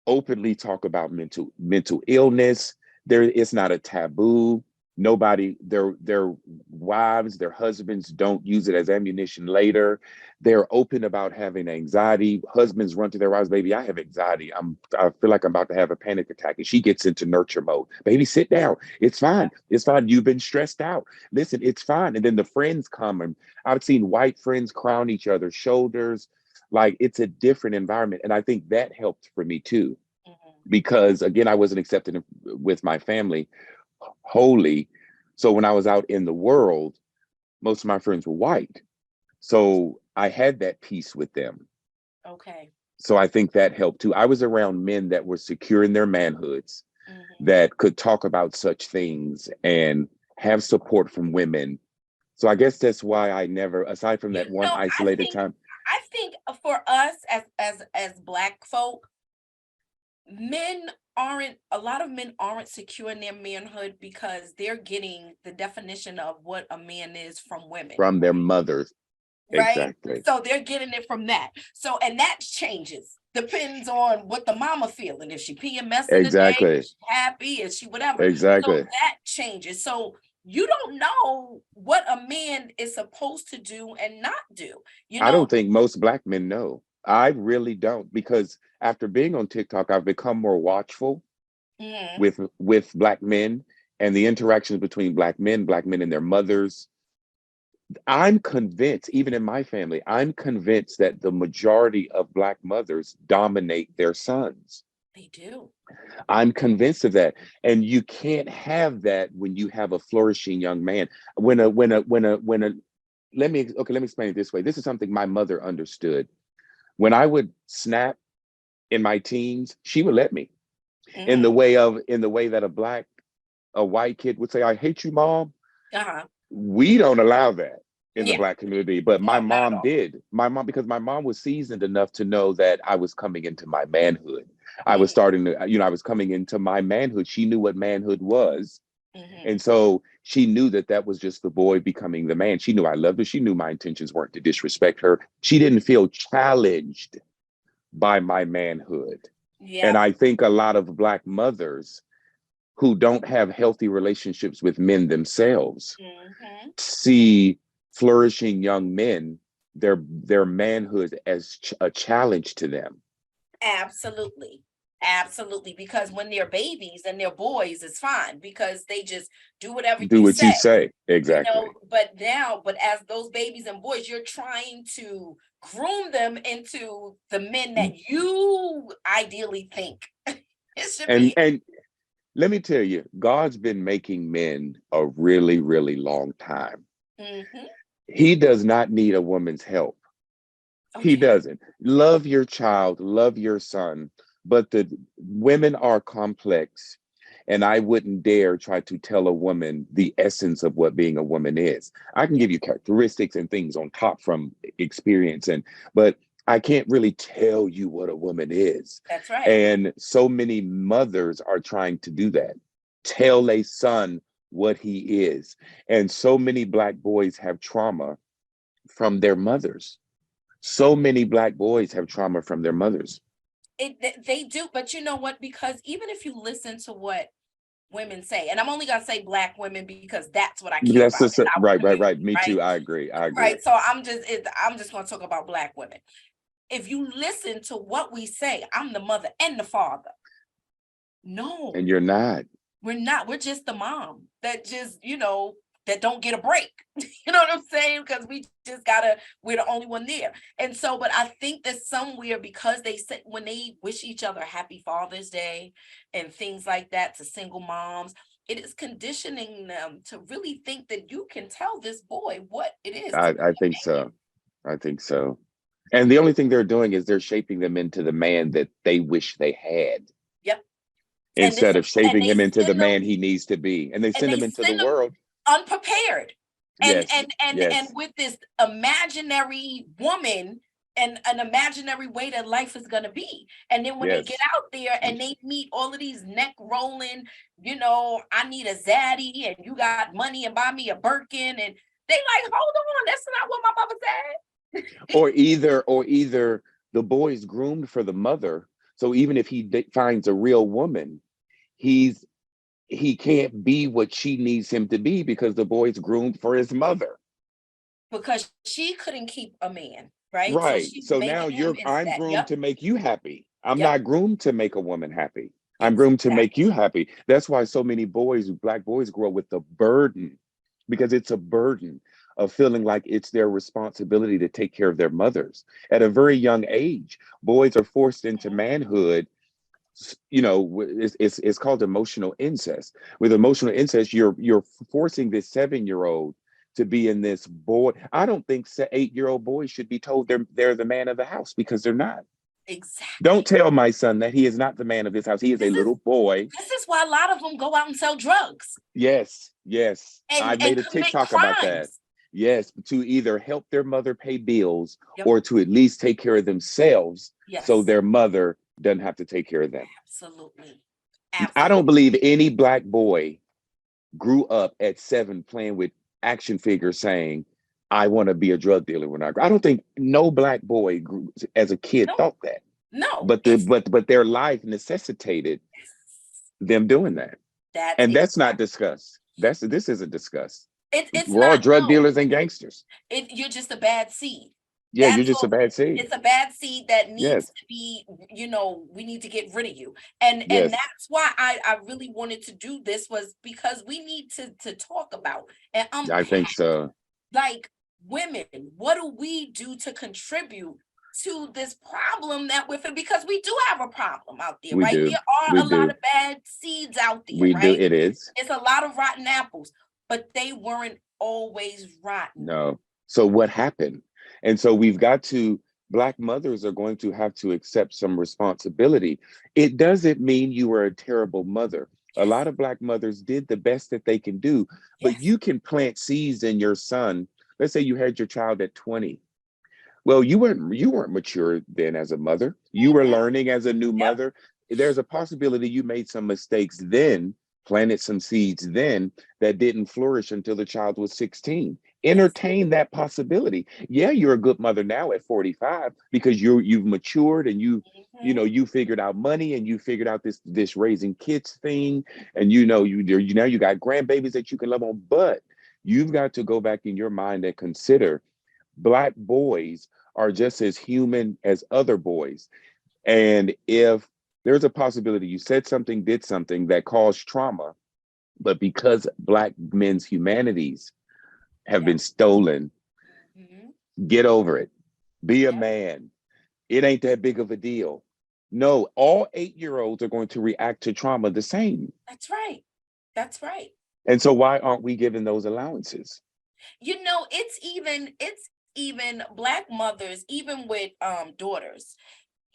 openly talk about mental illness. There, it's not a taboo. Nobody, their wives, their husbands don't use it as ammunition later. They're open about having anxiety. Husbands run to their wives, baby, I have anxiety. I feel like I'm about to have a panic attack. And she gets into nurture mode. Baby, sit down. It's fine. It's fine. You've been stressed out. Listen, it's fine. And then the friends come, and I've seen white friends crown each other's shoulders. Like, it's a different environment. And I think that helped for me too, Hmm. because again, I wasn't accepted with my family wholly. So when I was out in the world, most of my friends were white. So I had that peace with them. Okay. So I think that helped too. I was around men that were secure in their manhoods, Hmm. that could talk about such things and have support from women. So I guess that's why I never, aside from that one I isolated think time. for us as Black folk, men aren't a lot of men aren't secure in their manhood because they're getting the definition of what a man is from women, From their mothers. right? Exactly. So they're getting it from that. So, and that changes, depends on what the mama feeling. If she PMS in the day, Exactly. is she happy, is she whatever. So Exactly. that changes. So you don't know what a man is supposed to do and not do. You I know, don't think most Black men know. I really don't, because after being on TikTok, I've become more watchful mhm, with Black men and the interactions between Black men and their mothers. I'm convinced, even in my family, I'm convinced that the majority of Black mothers dominate their sons. they do. I'm convinced of that. And you can't have that when you have a flourishing young man. When a let me explain it this way. This is something my mother understood. When I would snap in my teens, she would let me, Hmm. in the way that a white kid would say, I hate you, mom. Uh-huh. We don't allow that in the Yeah. Black community, but my No, not at mom all. did. My mom, because my mom was seasoned enough to know that I was coming into my manhood. I was Hmm. starting to, I was coming into my manhood. She knew what manhood was. Hmm. And so she knew that that was just the boy becoming the man. She knew I loved her. She knew my intentions weren't to disrespect her. She didn't feel challenged by my manhood. And Yeah. I think a lot of Black mothers who don't have healthy relationships with men themselves Hmm. see flourishing young men their manhood as a challenge to them. Absolutely. Absolutely. Because when they're babies and they're boys, it's fine because they just do whatever Do you what you say. say. Exactly. But as those babies and boys, you're trying to groom them into the men that you ideally think it should be. And let me tell you, God's been making men a really, really long time. Mm-hmm. He does not need a woman's help. He Okay. doesn't. Love your child, love your son, but the women are complex. And I wouldn't dare try to tell a woman the essence of what being a woman is. I can Yeah, give you characteristics and things on top from experience, but I can't really tell you what a woman is. that's right. And so many mothers are trying to do that. Tell a son what he is. And so many Black boys have trauma from their mothers. So many Black boys have trauma from their mothers. They do, but you know what? Because even if you listen to what women say, and I'm only gonna say Black women because that's what I care That's about just in our community, right. Me right? too. I agree. Right. So I'm just gonna talk about Black women. If you listen to what we say, I'm the mother and the father. No, And you're not. we're not. We're just the mom that just, that don't get a break. You know what I'm saying? Because we're the only one there. And so, but I think that somewhere, because they say when they wish each other happy Father's Day and things like that to single moms, it is conditioning them to really think that you can tell this boy what it is to be I think a man. so. I think so. And the only thing they're doing is they're shaping them into the man that they wish they had, Yep. And this instead of and shaping they him into the send them man he needs to be. And they and send they him into the send them world. unprepared. And Yes. and and and Yes. with this imaginary woman and an imaginary way that life is going to be. And then when they get Yes. out there and they meet all of these neck rolling, I need a zaddy and you got money and buy me a Birkin, and they like, hold on, that's not what my papa said. Or either the boy is groomed for the mother. So even if he finds a real woman, he's he can't be what she needs him to be because the boy's groomed for his mother. Because she couldn't keep a man, right? So Right. she's So now making him I'm instead. groomed Yep. to make you happy. I'm Yep. not groomed to make a woman happy. I'm groomed to make you Exactly. happy. That's why so many boys, Black boys, grow with the burden, because it's a burden of feeling like it's their responsibility to take care of their mothers. At a very young age, boys are forced into manhood. It's called emotional incest. With emotional incest, you're forcing this 7-year-old to be in this boy. I don't think 8-year-old boys should be told they're the man of the house, because they're not. Don't Exactly. tell my son that he is not the man of this house. He is a This is little boy. this is why a lot of them go out and sell drugs Yes, yes. I and made a commit TikTok about that. crimes. Yes, to either help their mother pay bills Yep. or to at least take care of themselves so Yes. their mother doesn't have to take care of them. Absolutely. I don't Absolutely. believe any Black boy grew up at 7 playing with action figures saying, I want to be a drug dealer when I grow. I don't think no Black boy as a kid No, thought that. no. But but their life necessitated them doing that. That's And that's not exactly. discussed. This isn't discussed. It's We're all not, drug no. dealers and gangsters. You're just a bad seed. Yeah, you're That's just a all. bad seed. It's a bad seed that needs Yes. to be, we need to get rid of you. And Yes. that's why I really wanted to do this, was because we need to talk about and I unpack, think so. like, women, what do we do to contribute to this problem that we're in? Because we do have a problem out there, We right? do. There are We a lot do. of bad seeds out there, We do. right? It is. It's a lot of rotten apples, but they weren't always rotten. No. So what happened? And so we've got to, Black mothers are going to have to accept some responsibility. It doesn't mean you were a terrible mother. A Yes, lot of Black mothers did the best that they can do, but yes, you can plant seeds in your son. Let's say you had your child at 20. Well, you weren't mature then as a mother. You were mhm, learning as a new yep, mother. There's a possibility you made some mistakes then, planted some seeds then that didn't flourish until the child was 16. yes, Entertain that possibility. Yeah, you're a good mother now at 45 because you've matured and mhm, you figured out money and you figured out this raising kids thing, and you now you got grandbabies that you can love on, but you've got to go back in your mind and consider, Black boys are just as human as other boys. And if there's a possibility you said something, did something that caused trauma, but because Black men's humanities have been stolen, get over it. Be a man. It ain't that big of a deal. No, all 8-year-olds are going to react to trauma the same. That's right. That's right. And so why aren't we given those allowances? It's even Black mothers, even with daughters,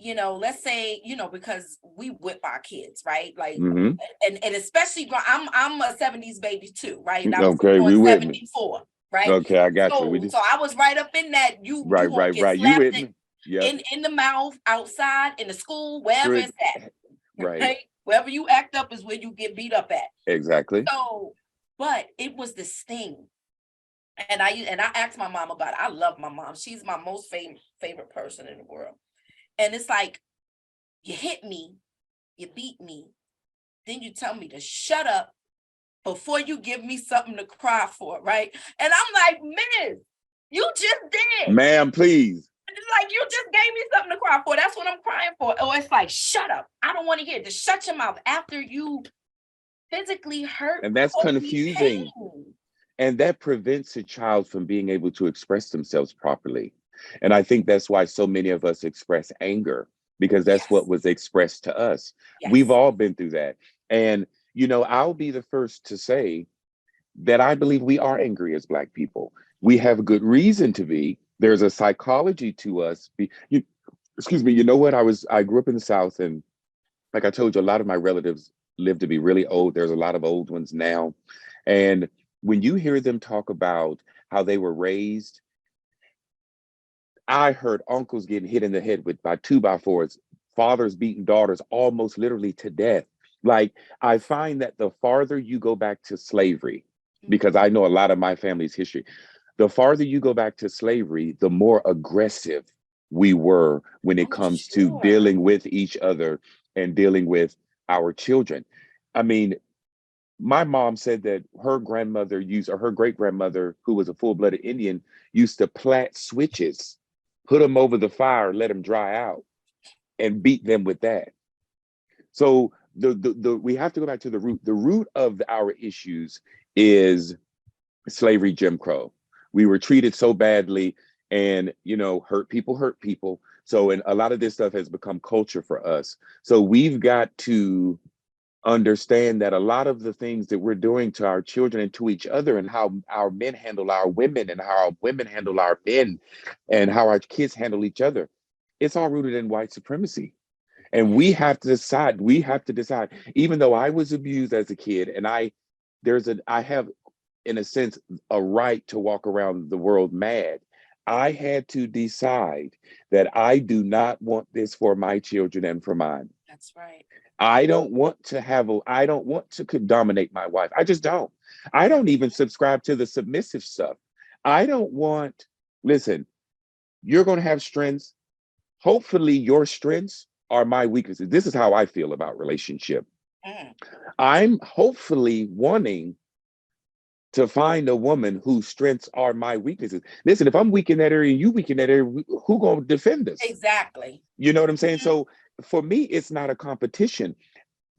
let's say, because we whip our kids, right? Like, and especially I'm a 70s baby too, right? And I was Okay, we born with me. 74, right? Okay, I got you. So I was right up in that. You Right. gonna get You slapped with me? Yep. in the mouth, outside, in the school, wherever it's at. Right. Wherever you act up is where you get beat up at. Exactly. So, but it was the sting. And I asked my mom about it. I love my mom. She's my most favorite person in the world. And it's like, you hit me, you beat me, then you tell me to shut up before you give me something to cry for, right? And I'm like, Miss, you just did. Ma'am, please. It's like, you just gave me something to cry for. That's what I'm crying for. Or it's like, shut up. I don't want to hear it. Just shut your mouth after you physically hurt. And that's confusing. And that prevents a child from being able to express themselves properly. And I think that's why so many of us express anger, because that's what was expressed to us. We've all been through that. And, I'll be the first to say that I believe we are angry as Black people. We have good reason to be. There's a psychology to us. Excuse me, you know what? I grew up in the South, and like I told you, a lot of my relatives live to be really old. There's a lot of old ones now. And when you hear them talk about how they were raised, I heard uncles getting hit in the head by 2x4s, fathers beating daughters almost literally to death. Like, I find that the farther you go back to slavery, because I know a lot of my family's history, the farther you go back to slavery, the more aggressive we were when it comes to dealing with each other and dealing with our children. I mean, my mom said that her grandmother her great grandmother, who was a full-blooded Indian, used to plant switches, put them over the fire, let them dry out, and beat them with that. So we have to go back to the root. The root of our issues is slavery, Jim Crow. We were treated so badly, and hurt people. So, and a lot of this stuff has become culture for us. So we've got to understand that a lot of the things that we're doing to our children and to each other, and how our men handle our women, and how our women handle our men, and how our kids handle each other, it's all rooted in white supremacy. And we have to decide, even though I was abused as a kid, and I have, in a sense, a right to walk around the world mad. I had to decide that I do not want this for my children and for mine. That's right. I don't want to dominate my wife. I just don't. I don't even subscribe to the submissive stuff. Listen, you're going to have strengths. Hopefully your strengths are my weaknesses. This is how I feel about relationship. I'm hopefully wanting to find a woman whose strengths are my weaknesses. Listen, if I'm weak in that area, you weak in that area, who gonna defend us? Exactly. You know what I'm saying? So for me, it's not a competition.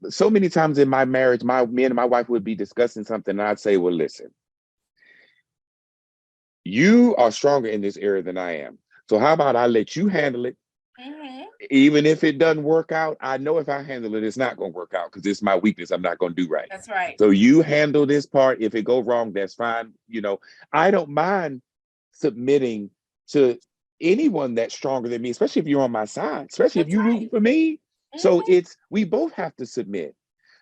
So many times in my marriage, me and my wife would be discussing something, and I'd say, well, listen, you are stronger in this area than I am. So how about I let you handle it? Even if it doesn't work out, I know if I handle it, it's not going to work out, because it's my weakness. I'm not going to do right. That's right. So you handle this part. If it goes wrong, that's fine. I don't mind submitting to anyone that's stronger than me, especially if you're on my side, especially if you're rooting for me. So we both have to submit.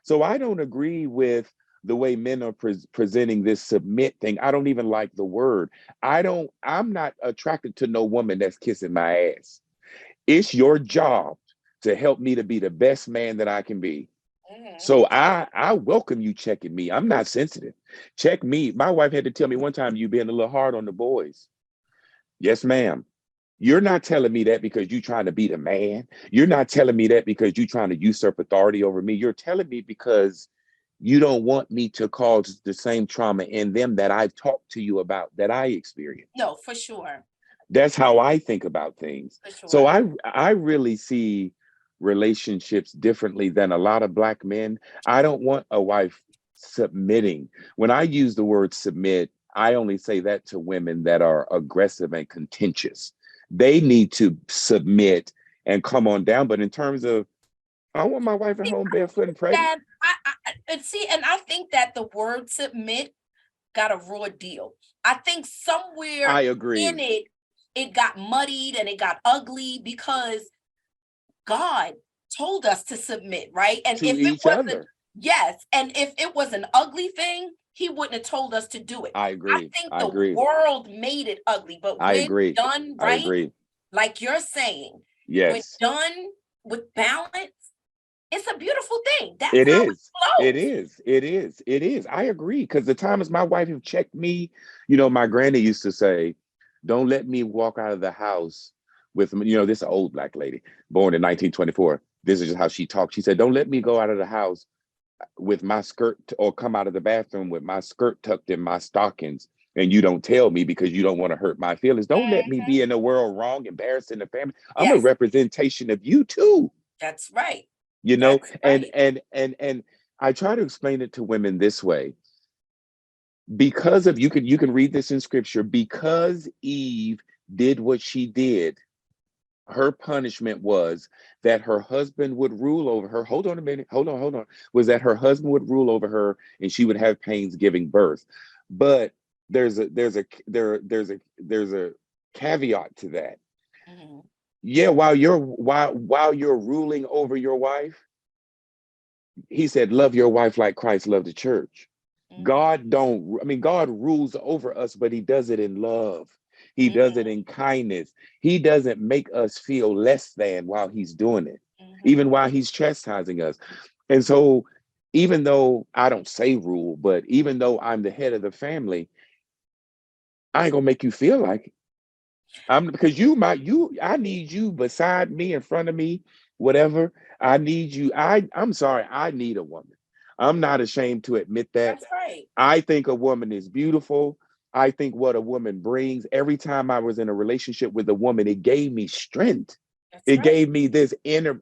So I don't agree with the way men are presenting this submit thing. I don't even like the word. I'm not attracted to no woman that's kissing my ass. It's your job to help me to be the best man that I can be. So I welcome you checking me. I'm not sensitive. Check me. My wife had to tell me one time, you being a little hard on the boys. Yes, ma'am. You're not telling me that because you're trying to be the man. You're not telling me that because you're trying to usurp authority over me. You're telling me because you don't want me to cause the same trauma in them that I've talked to you about, that I experienced. No, for sure. That's how I think about things. For sure. So I really see relationships differently than a lot of Black men. I don't want a wife submitting. When I use the word submit, I only say that to women that are aggressive and contentious. They need to submit and come on down. But in terms of, I want my wife at home barefoot and pregnant. That and see, and I think that the word submit got a raw deal. I think somewhere I agree. in it got muddied and it got ugly because God told us to submit, right? And To if it each wasn't, other. yes, and if it was an ugly thing, he wouldn't have told us to do it. I I agree. think I the agree. world made it ugly, but I when agree. done I right, agree. like you're saying, when Yes. done with balance, it's a beautiful thing. That's It how it is. It flows. is. It is. It is. I agree. Because the times my wife have checked me, my granny used to say, "Don't let me walk out of the house with," this old Black lady, born in 1924. This is just how she talked. She said, "Don't let me go out of the house with my skirt or come out of the bathroom with my skirt tucked in my stockings. And you don't tell me because you don't want to hurt my feelings. Don't let me be in the world wrong, embarrassing the family. I'm a Yes, representation of you too." that's right. And That's and right. and I try to explain it to women this way. Because of, you can read this in scripture, because Eve did what she did, her punishment was that her husband would rule over her. Hold on a minute. Hold on. Was that her husband would rule over her and she would have pains giving birth. But there's a caveat to that. Mhm. Yeah, while you're ruling over your wife, he said, love your wife like Christ loved the church. Mhm. God rules over us, but he does it in love. He does it Mhm. in kindness. He doesn't make us feel less than while he's doing it, Mhm. even while he's chastising us. And so, even though I don't say rule, but even though I'm the head of the family, I ain't gonna make you feel like it. Because I need you beside me, in front of me, whatever. I need you. I'm sorry, I need a woman. I'm not ashamed to admit that. That's right. I think a woman is beautiful. I think what a woman brings. Every time I was in a relationship with a woman, it gave me strength. That's It right. gave me this inner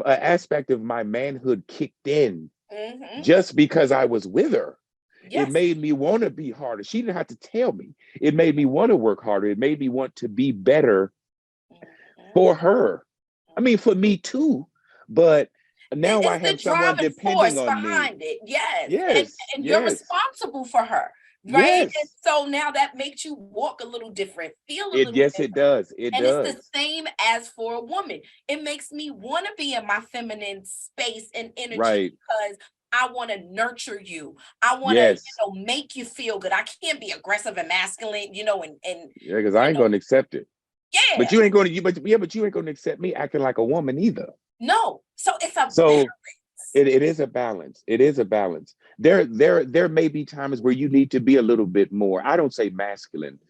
aspect of my manhood kicked in Mhm. just because I was with her. It Yes. made me want to be harder. She didn't have to tell me. It made me want to work harder. It made me want to be better Mhm. for her. I mean, for me too. But now I It's the have someone driving depending force on me. behind it. Yes. And Yes, and you're yes, responsible for her, right? And yes. so now that makes you walk a little different, feel a It little Yes, it different. does. It And it's the does. same as for a woman. It makes me want to be in my feminine space and energy Right. because I want to nurture you. I want to, Yes. make you feel good. I can't be aggressive and masculine, and Yeah, because I ain't gonna accept it. But yeah, you ain't gonna you but yeah, but you ain't gonna accept me acting like a woman either. no. So it's a So balance. it is a balance. It is a balance. There may be times where you need to be a little bit more. I don't say masculine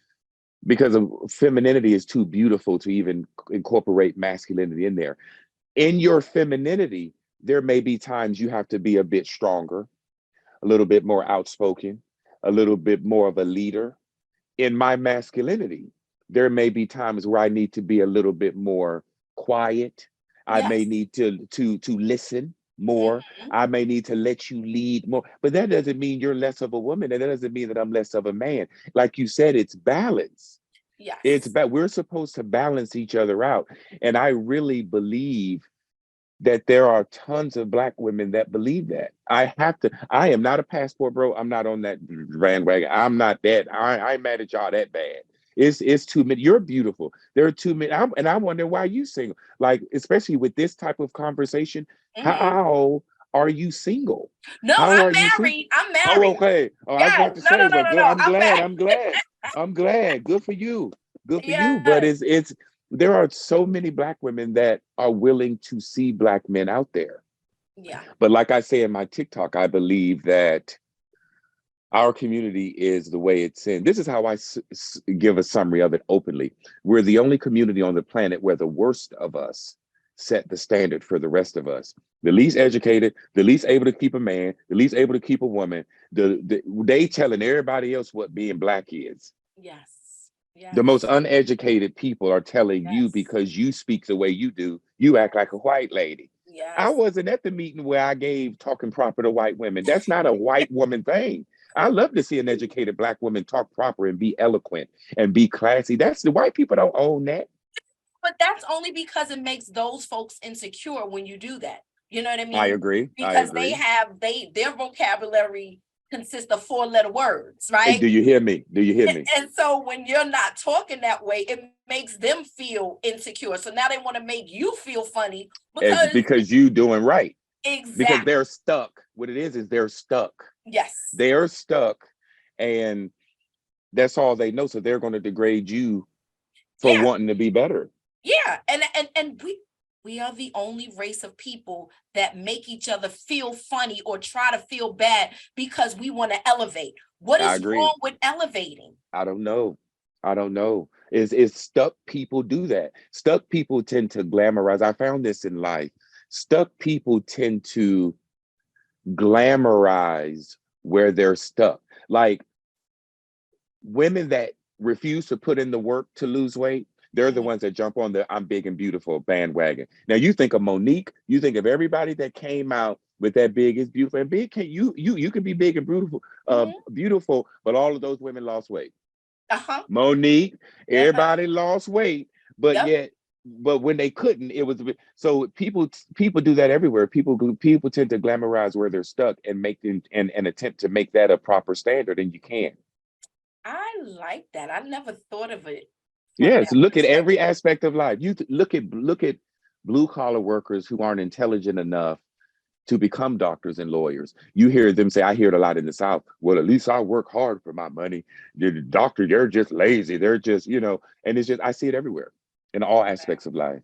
because of femininity is too beautiful to even incorporate masculinity in there. In your femininity, there may be times you have to be a bit stronger, a little bit more outspoken, a little bit more of a leader. In my masculinity, there may be times where I need to be a little bit more quiet. I may Yes. need to listen more. Mhm. I may need to let you lead more. But that doesn't mean you're less of a woman, and that doesn't mean that I'm less of a man. Like you said, it's balance. Yes. We're supposed to balance each other out. And I really believe that there are tons of Black women that believe that. I am not a passport bro. I'm not on that bandwagon. I'm not that. I'm mad at y'all that bad. It's too many. You're beautiful. There are too many. And I wonder why you single. Like, especially with this type of conversation, Mhm. how are you single? No, How I'm are you single? married. I'm Oh, married. okay. Oh, I was Yes. about to No, no, say, no, well, no, good. no. I'm I'm glad. married. I'm glad. I'm glad. Good for you. Good for you. But Yes. it's there are so many Black women that are willing to see Black men out there. Yeah. But like I say in my TikTok, I believe that our community is the way it's in. This is how I give a summary of it openly. We're the only community on the planet where the worst of us set the standard for the rest of us. The least educated, the least able to keep a man, the least able to keep a woman. They telling everybody else what being Black is. Yes. The most Yes. uneducated people are telling you Yes. because you speak the way you do, you act like a white lady. I Yes. wasn't at the meeting where I gave talking proper to white women. That's not a white woman thing. I love to see an educated black woman talk proper and be eloquent and be classy. That's the white people don't own that. But that's only because it makes those folks insecure when you do that. You know what I I mean? agree. I Because agree. their vocabulary consists of 4-letter words, Hey, right? do you hear me? Do you hear me? And so when you're not talking that way, it makes them feel insecure. So now they want to make you feel funny It's because because you doing right. Because exact. they're stuck. What it is they're stuck. Yes. They're stuck, and that's all they know. So they're going to degrade you for Yeah. wanting to be better. Yeah. And we are the only race of people that make each other feel funny or try to feel bad because we want to elevate. What I is agree. wrong with elevating? I don't know. I don't know. Is stuck people do that? Stuck people tend to glamorize. I found this in life. Stuck people tend to glamorize where they're stuck. Like women that refuse to put in the work to lose weight, they're the Mhm. ones that jump on the I'm big and beautiful bandwagon. Now you think of Monique, you think of everybody that came out with that big is beautiful and big can you can be big and Mhm. beautiful, but all of those women lost weight. Uh-huh. Monique, Uh-huh. everybody lost weight, but Yep. yet, but when they couldn't, it was so people do that everywhere. People tend to glamorize where they're stuck and make them and attempt to make that a proper standard, and you can't. I like that. I never thought of it from Yes, that look at every perspective. aspect of life. Look at blue collar workers who aren't intelligent enough to become doctors and lawyers. You hear them say, I hear it a lot in the South. Well, at least I work hard for my money. The doctor, they're just lazy. They're just, and it's just I see it everywhere in all Wow, aspects of life.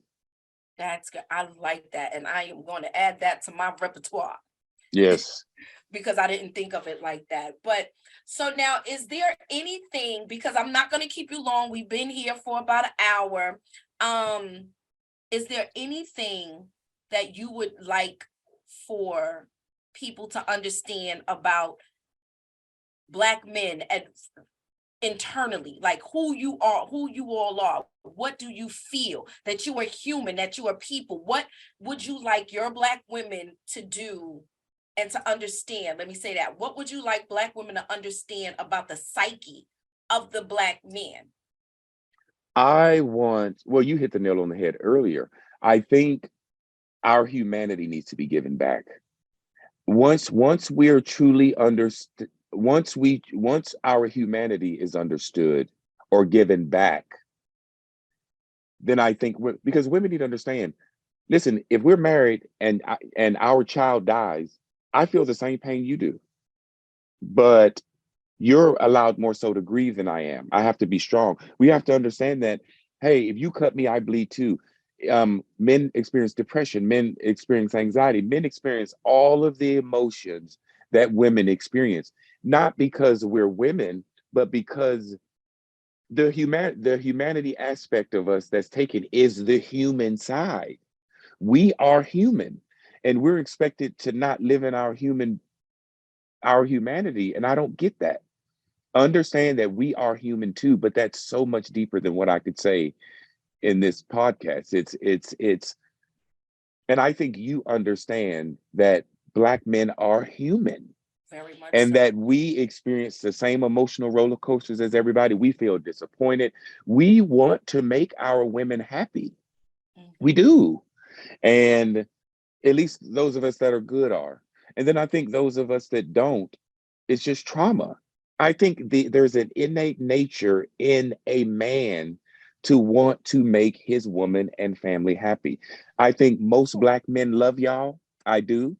that's good. I like that. And I am going to add that to my repertoire Yes. because I didn't think of it like that. But so now, is there anything, because I'm not going to keep you long, we've been here for about an hour. Um, is there anything that you would like for people to understand about Black men and internally, like who you are, who you all are? What do you feel? That you are human, that you are people? What would you like your Black women to do and to understand? Let me say that. What would you like Black women to understand about the psyche of the Black man? Well, you hit the nail on the head earlier. I think our humanity needs to be given back. Once we're truly understood, once our humanity is understood or given back, then I think because women need to understand. Listen, if we're married and our child dies, I feel the same pain you do, but you're allowed more so to grieve than I am. I have to be strong. We have to understand that, hey, if you cut me, I bleed too. Men experience depression, men experience anxiety, men experience all of the emotions that women experience, not because we're women, but because the humanity aspect of us that's taken is the human side. We are human, and we're expected to not live in our humanity, and I don't get that. Understand that we are human too, but that's so much deeper than what I could say in this podcast. It's and I think you understand that Black men are human Very much and so. that we experience the same emotional roller coasters as everybody. We feel disappointed. We want to make our women happy. We Mhm. do. And at least those of us that are good are. And then I think those of us that don't, it's just trauma. I think there's an innate nature in a man to want to make his woman and family happy. I think most Black men love y'all. I do.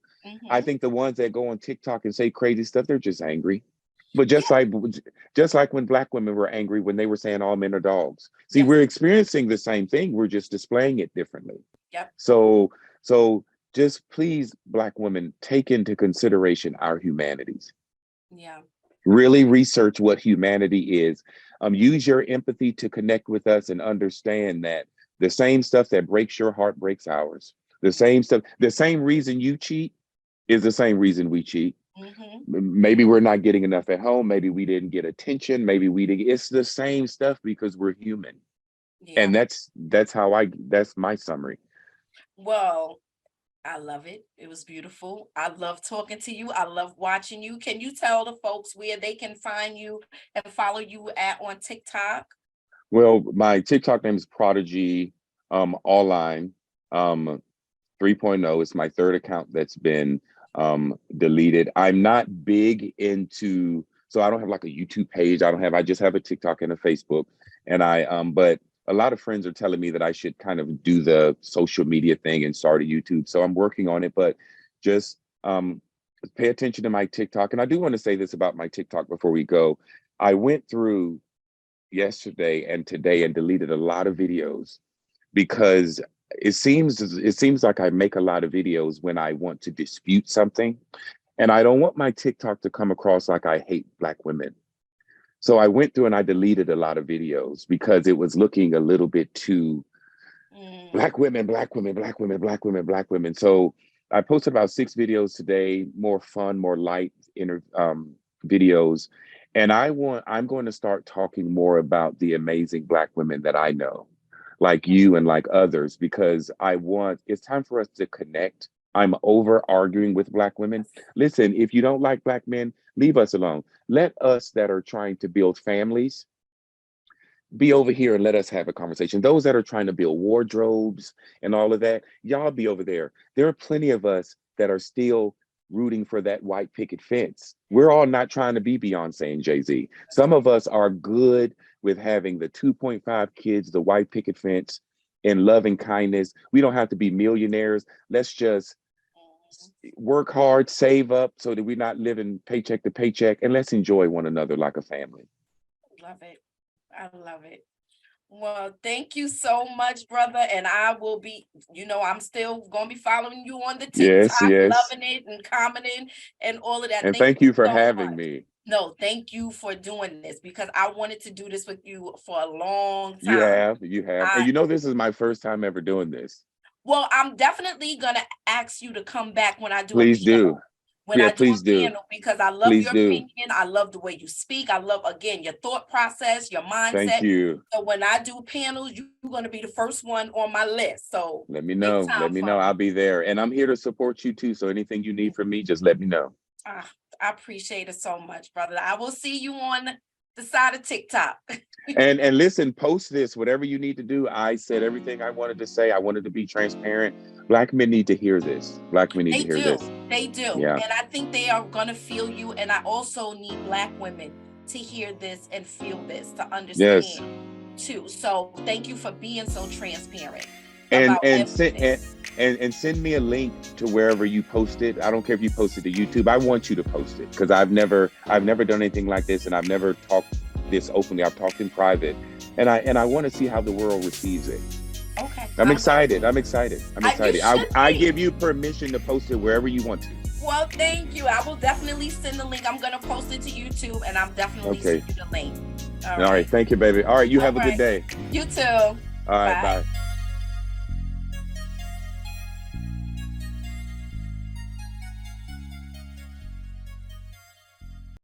I Mhm. think the ones that go on TikTok and say crazy stuff, they're just angry. But Yeah. just like when Black women were angry when they were saying all men are dogs. See, Yes. we're experiencing the same thing. We're just displaying it differently. Yep. So so just please, Black women, take into consideration our humanities. Yeah. Really research what humanity is. Use your empathy to connect with us and understand that the same stuff that breaks your heart breaks ours. The same stuff, the same reason you cheat is the same reason we cheat. Maybe we're not getting enough at home. Maybe we didn't get attention. Maybe we didn't. It's the same stuff because we're human. Yeah. And that's my summary. Well, I love it. It was beautiful. I love talking to you. I love watching you. Can you tell the folks where they can find you and follow you on TikTok? Well, my TikTok name is Prodigy Online 3.0. It's my third account that's been deleted. I'm not big into, so I don't have like a YouTube page. I just have a TikTok and a Facebook. And but a lot of friends are telling me that I should kind of do the social media thing and start a YouTube. So I'm working on it, but just pay attention to my TikTok. And I do want to say this about my TikTok before we go. I went through yesterday and today and deleted a lot of videos because it seems like I make a lot of videos when I want to dispute something. And I don't want my TikTok to come across like I hate Black women. So I went through and I deleted a lot of videos because it was looking a little bit too Black women, Black women, Black women, Black women, Black women. So I posted about 6 videos today, more fun, more light videos. And I'm going to start talking more about the amazing Black women that I know, like you and like others, because it's time for us to connect. I'm over arguing with Black women. Listen, if you don't like Black men, leave us alone. Let us that are trying to build families be over here and let us have a conversation. Those that are trying to build wardrobes and all of that, y'all be over there. There are plenty of us that are still rooting for that white picket fence. We're all not trying to be Beyonce and Jay-Z. Some of us are good with having the 2.5 kids, the white picket fence, and loving kindness. We don't have to be millionaires. Let's just work hard, save up so that we're not living paycheck to paycheck, and let's enjoy one another like a family. Love it. I love it. Well, thank you so much, brother. And I will be, I'm still going to be following you on the TikTok, yes. loving it and commenting and all of that. And thank you for so having much. me. No, thank you for doing this because I wanted to do this with you for a long time. You have. And this is my first time ever doing this. Well, I'm definitely going to ask you to come back when I do please a panel. Do. When I do a panel, because I love your opinion. I love the way you speak. I love, again, your thought process, your mindset. Thank you. So when I do panels, you're going to be the first one on my list. So let me know. Let me know. I'll be there. And I'm here to support you too. So anything you need from me, just let me know. I appreciate it so much, brother. I will see you on the side of TikTok. and listen, post this, whatever you need to do. I said everything I wanted to say. I wanted to be transparent. Black men need to hear this. Black men need to hear this. They do. Yeah. And I think they are going to feel you. And I also need Black women to hear this and feel this, to understand too. So thank you for being so transparent. And send me a link to wherever you post it. I don't care if you post it to YouTube. I want you to post it because I've never done anything like this, and I've never talked this openly. I've talked in private, and I want to see how the world receives it. Okay. I'm excited. I give you permission to post it wherever you want to. Well, thank you. I will definitely send the link. I'm going to post it to YouTube, and I'm definitely send you the link. All right. Thank you, baby. All right. You have a good day. You too. All right. Bye.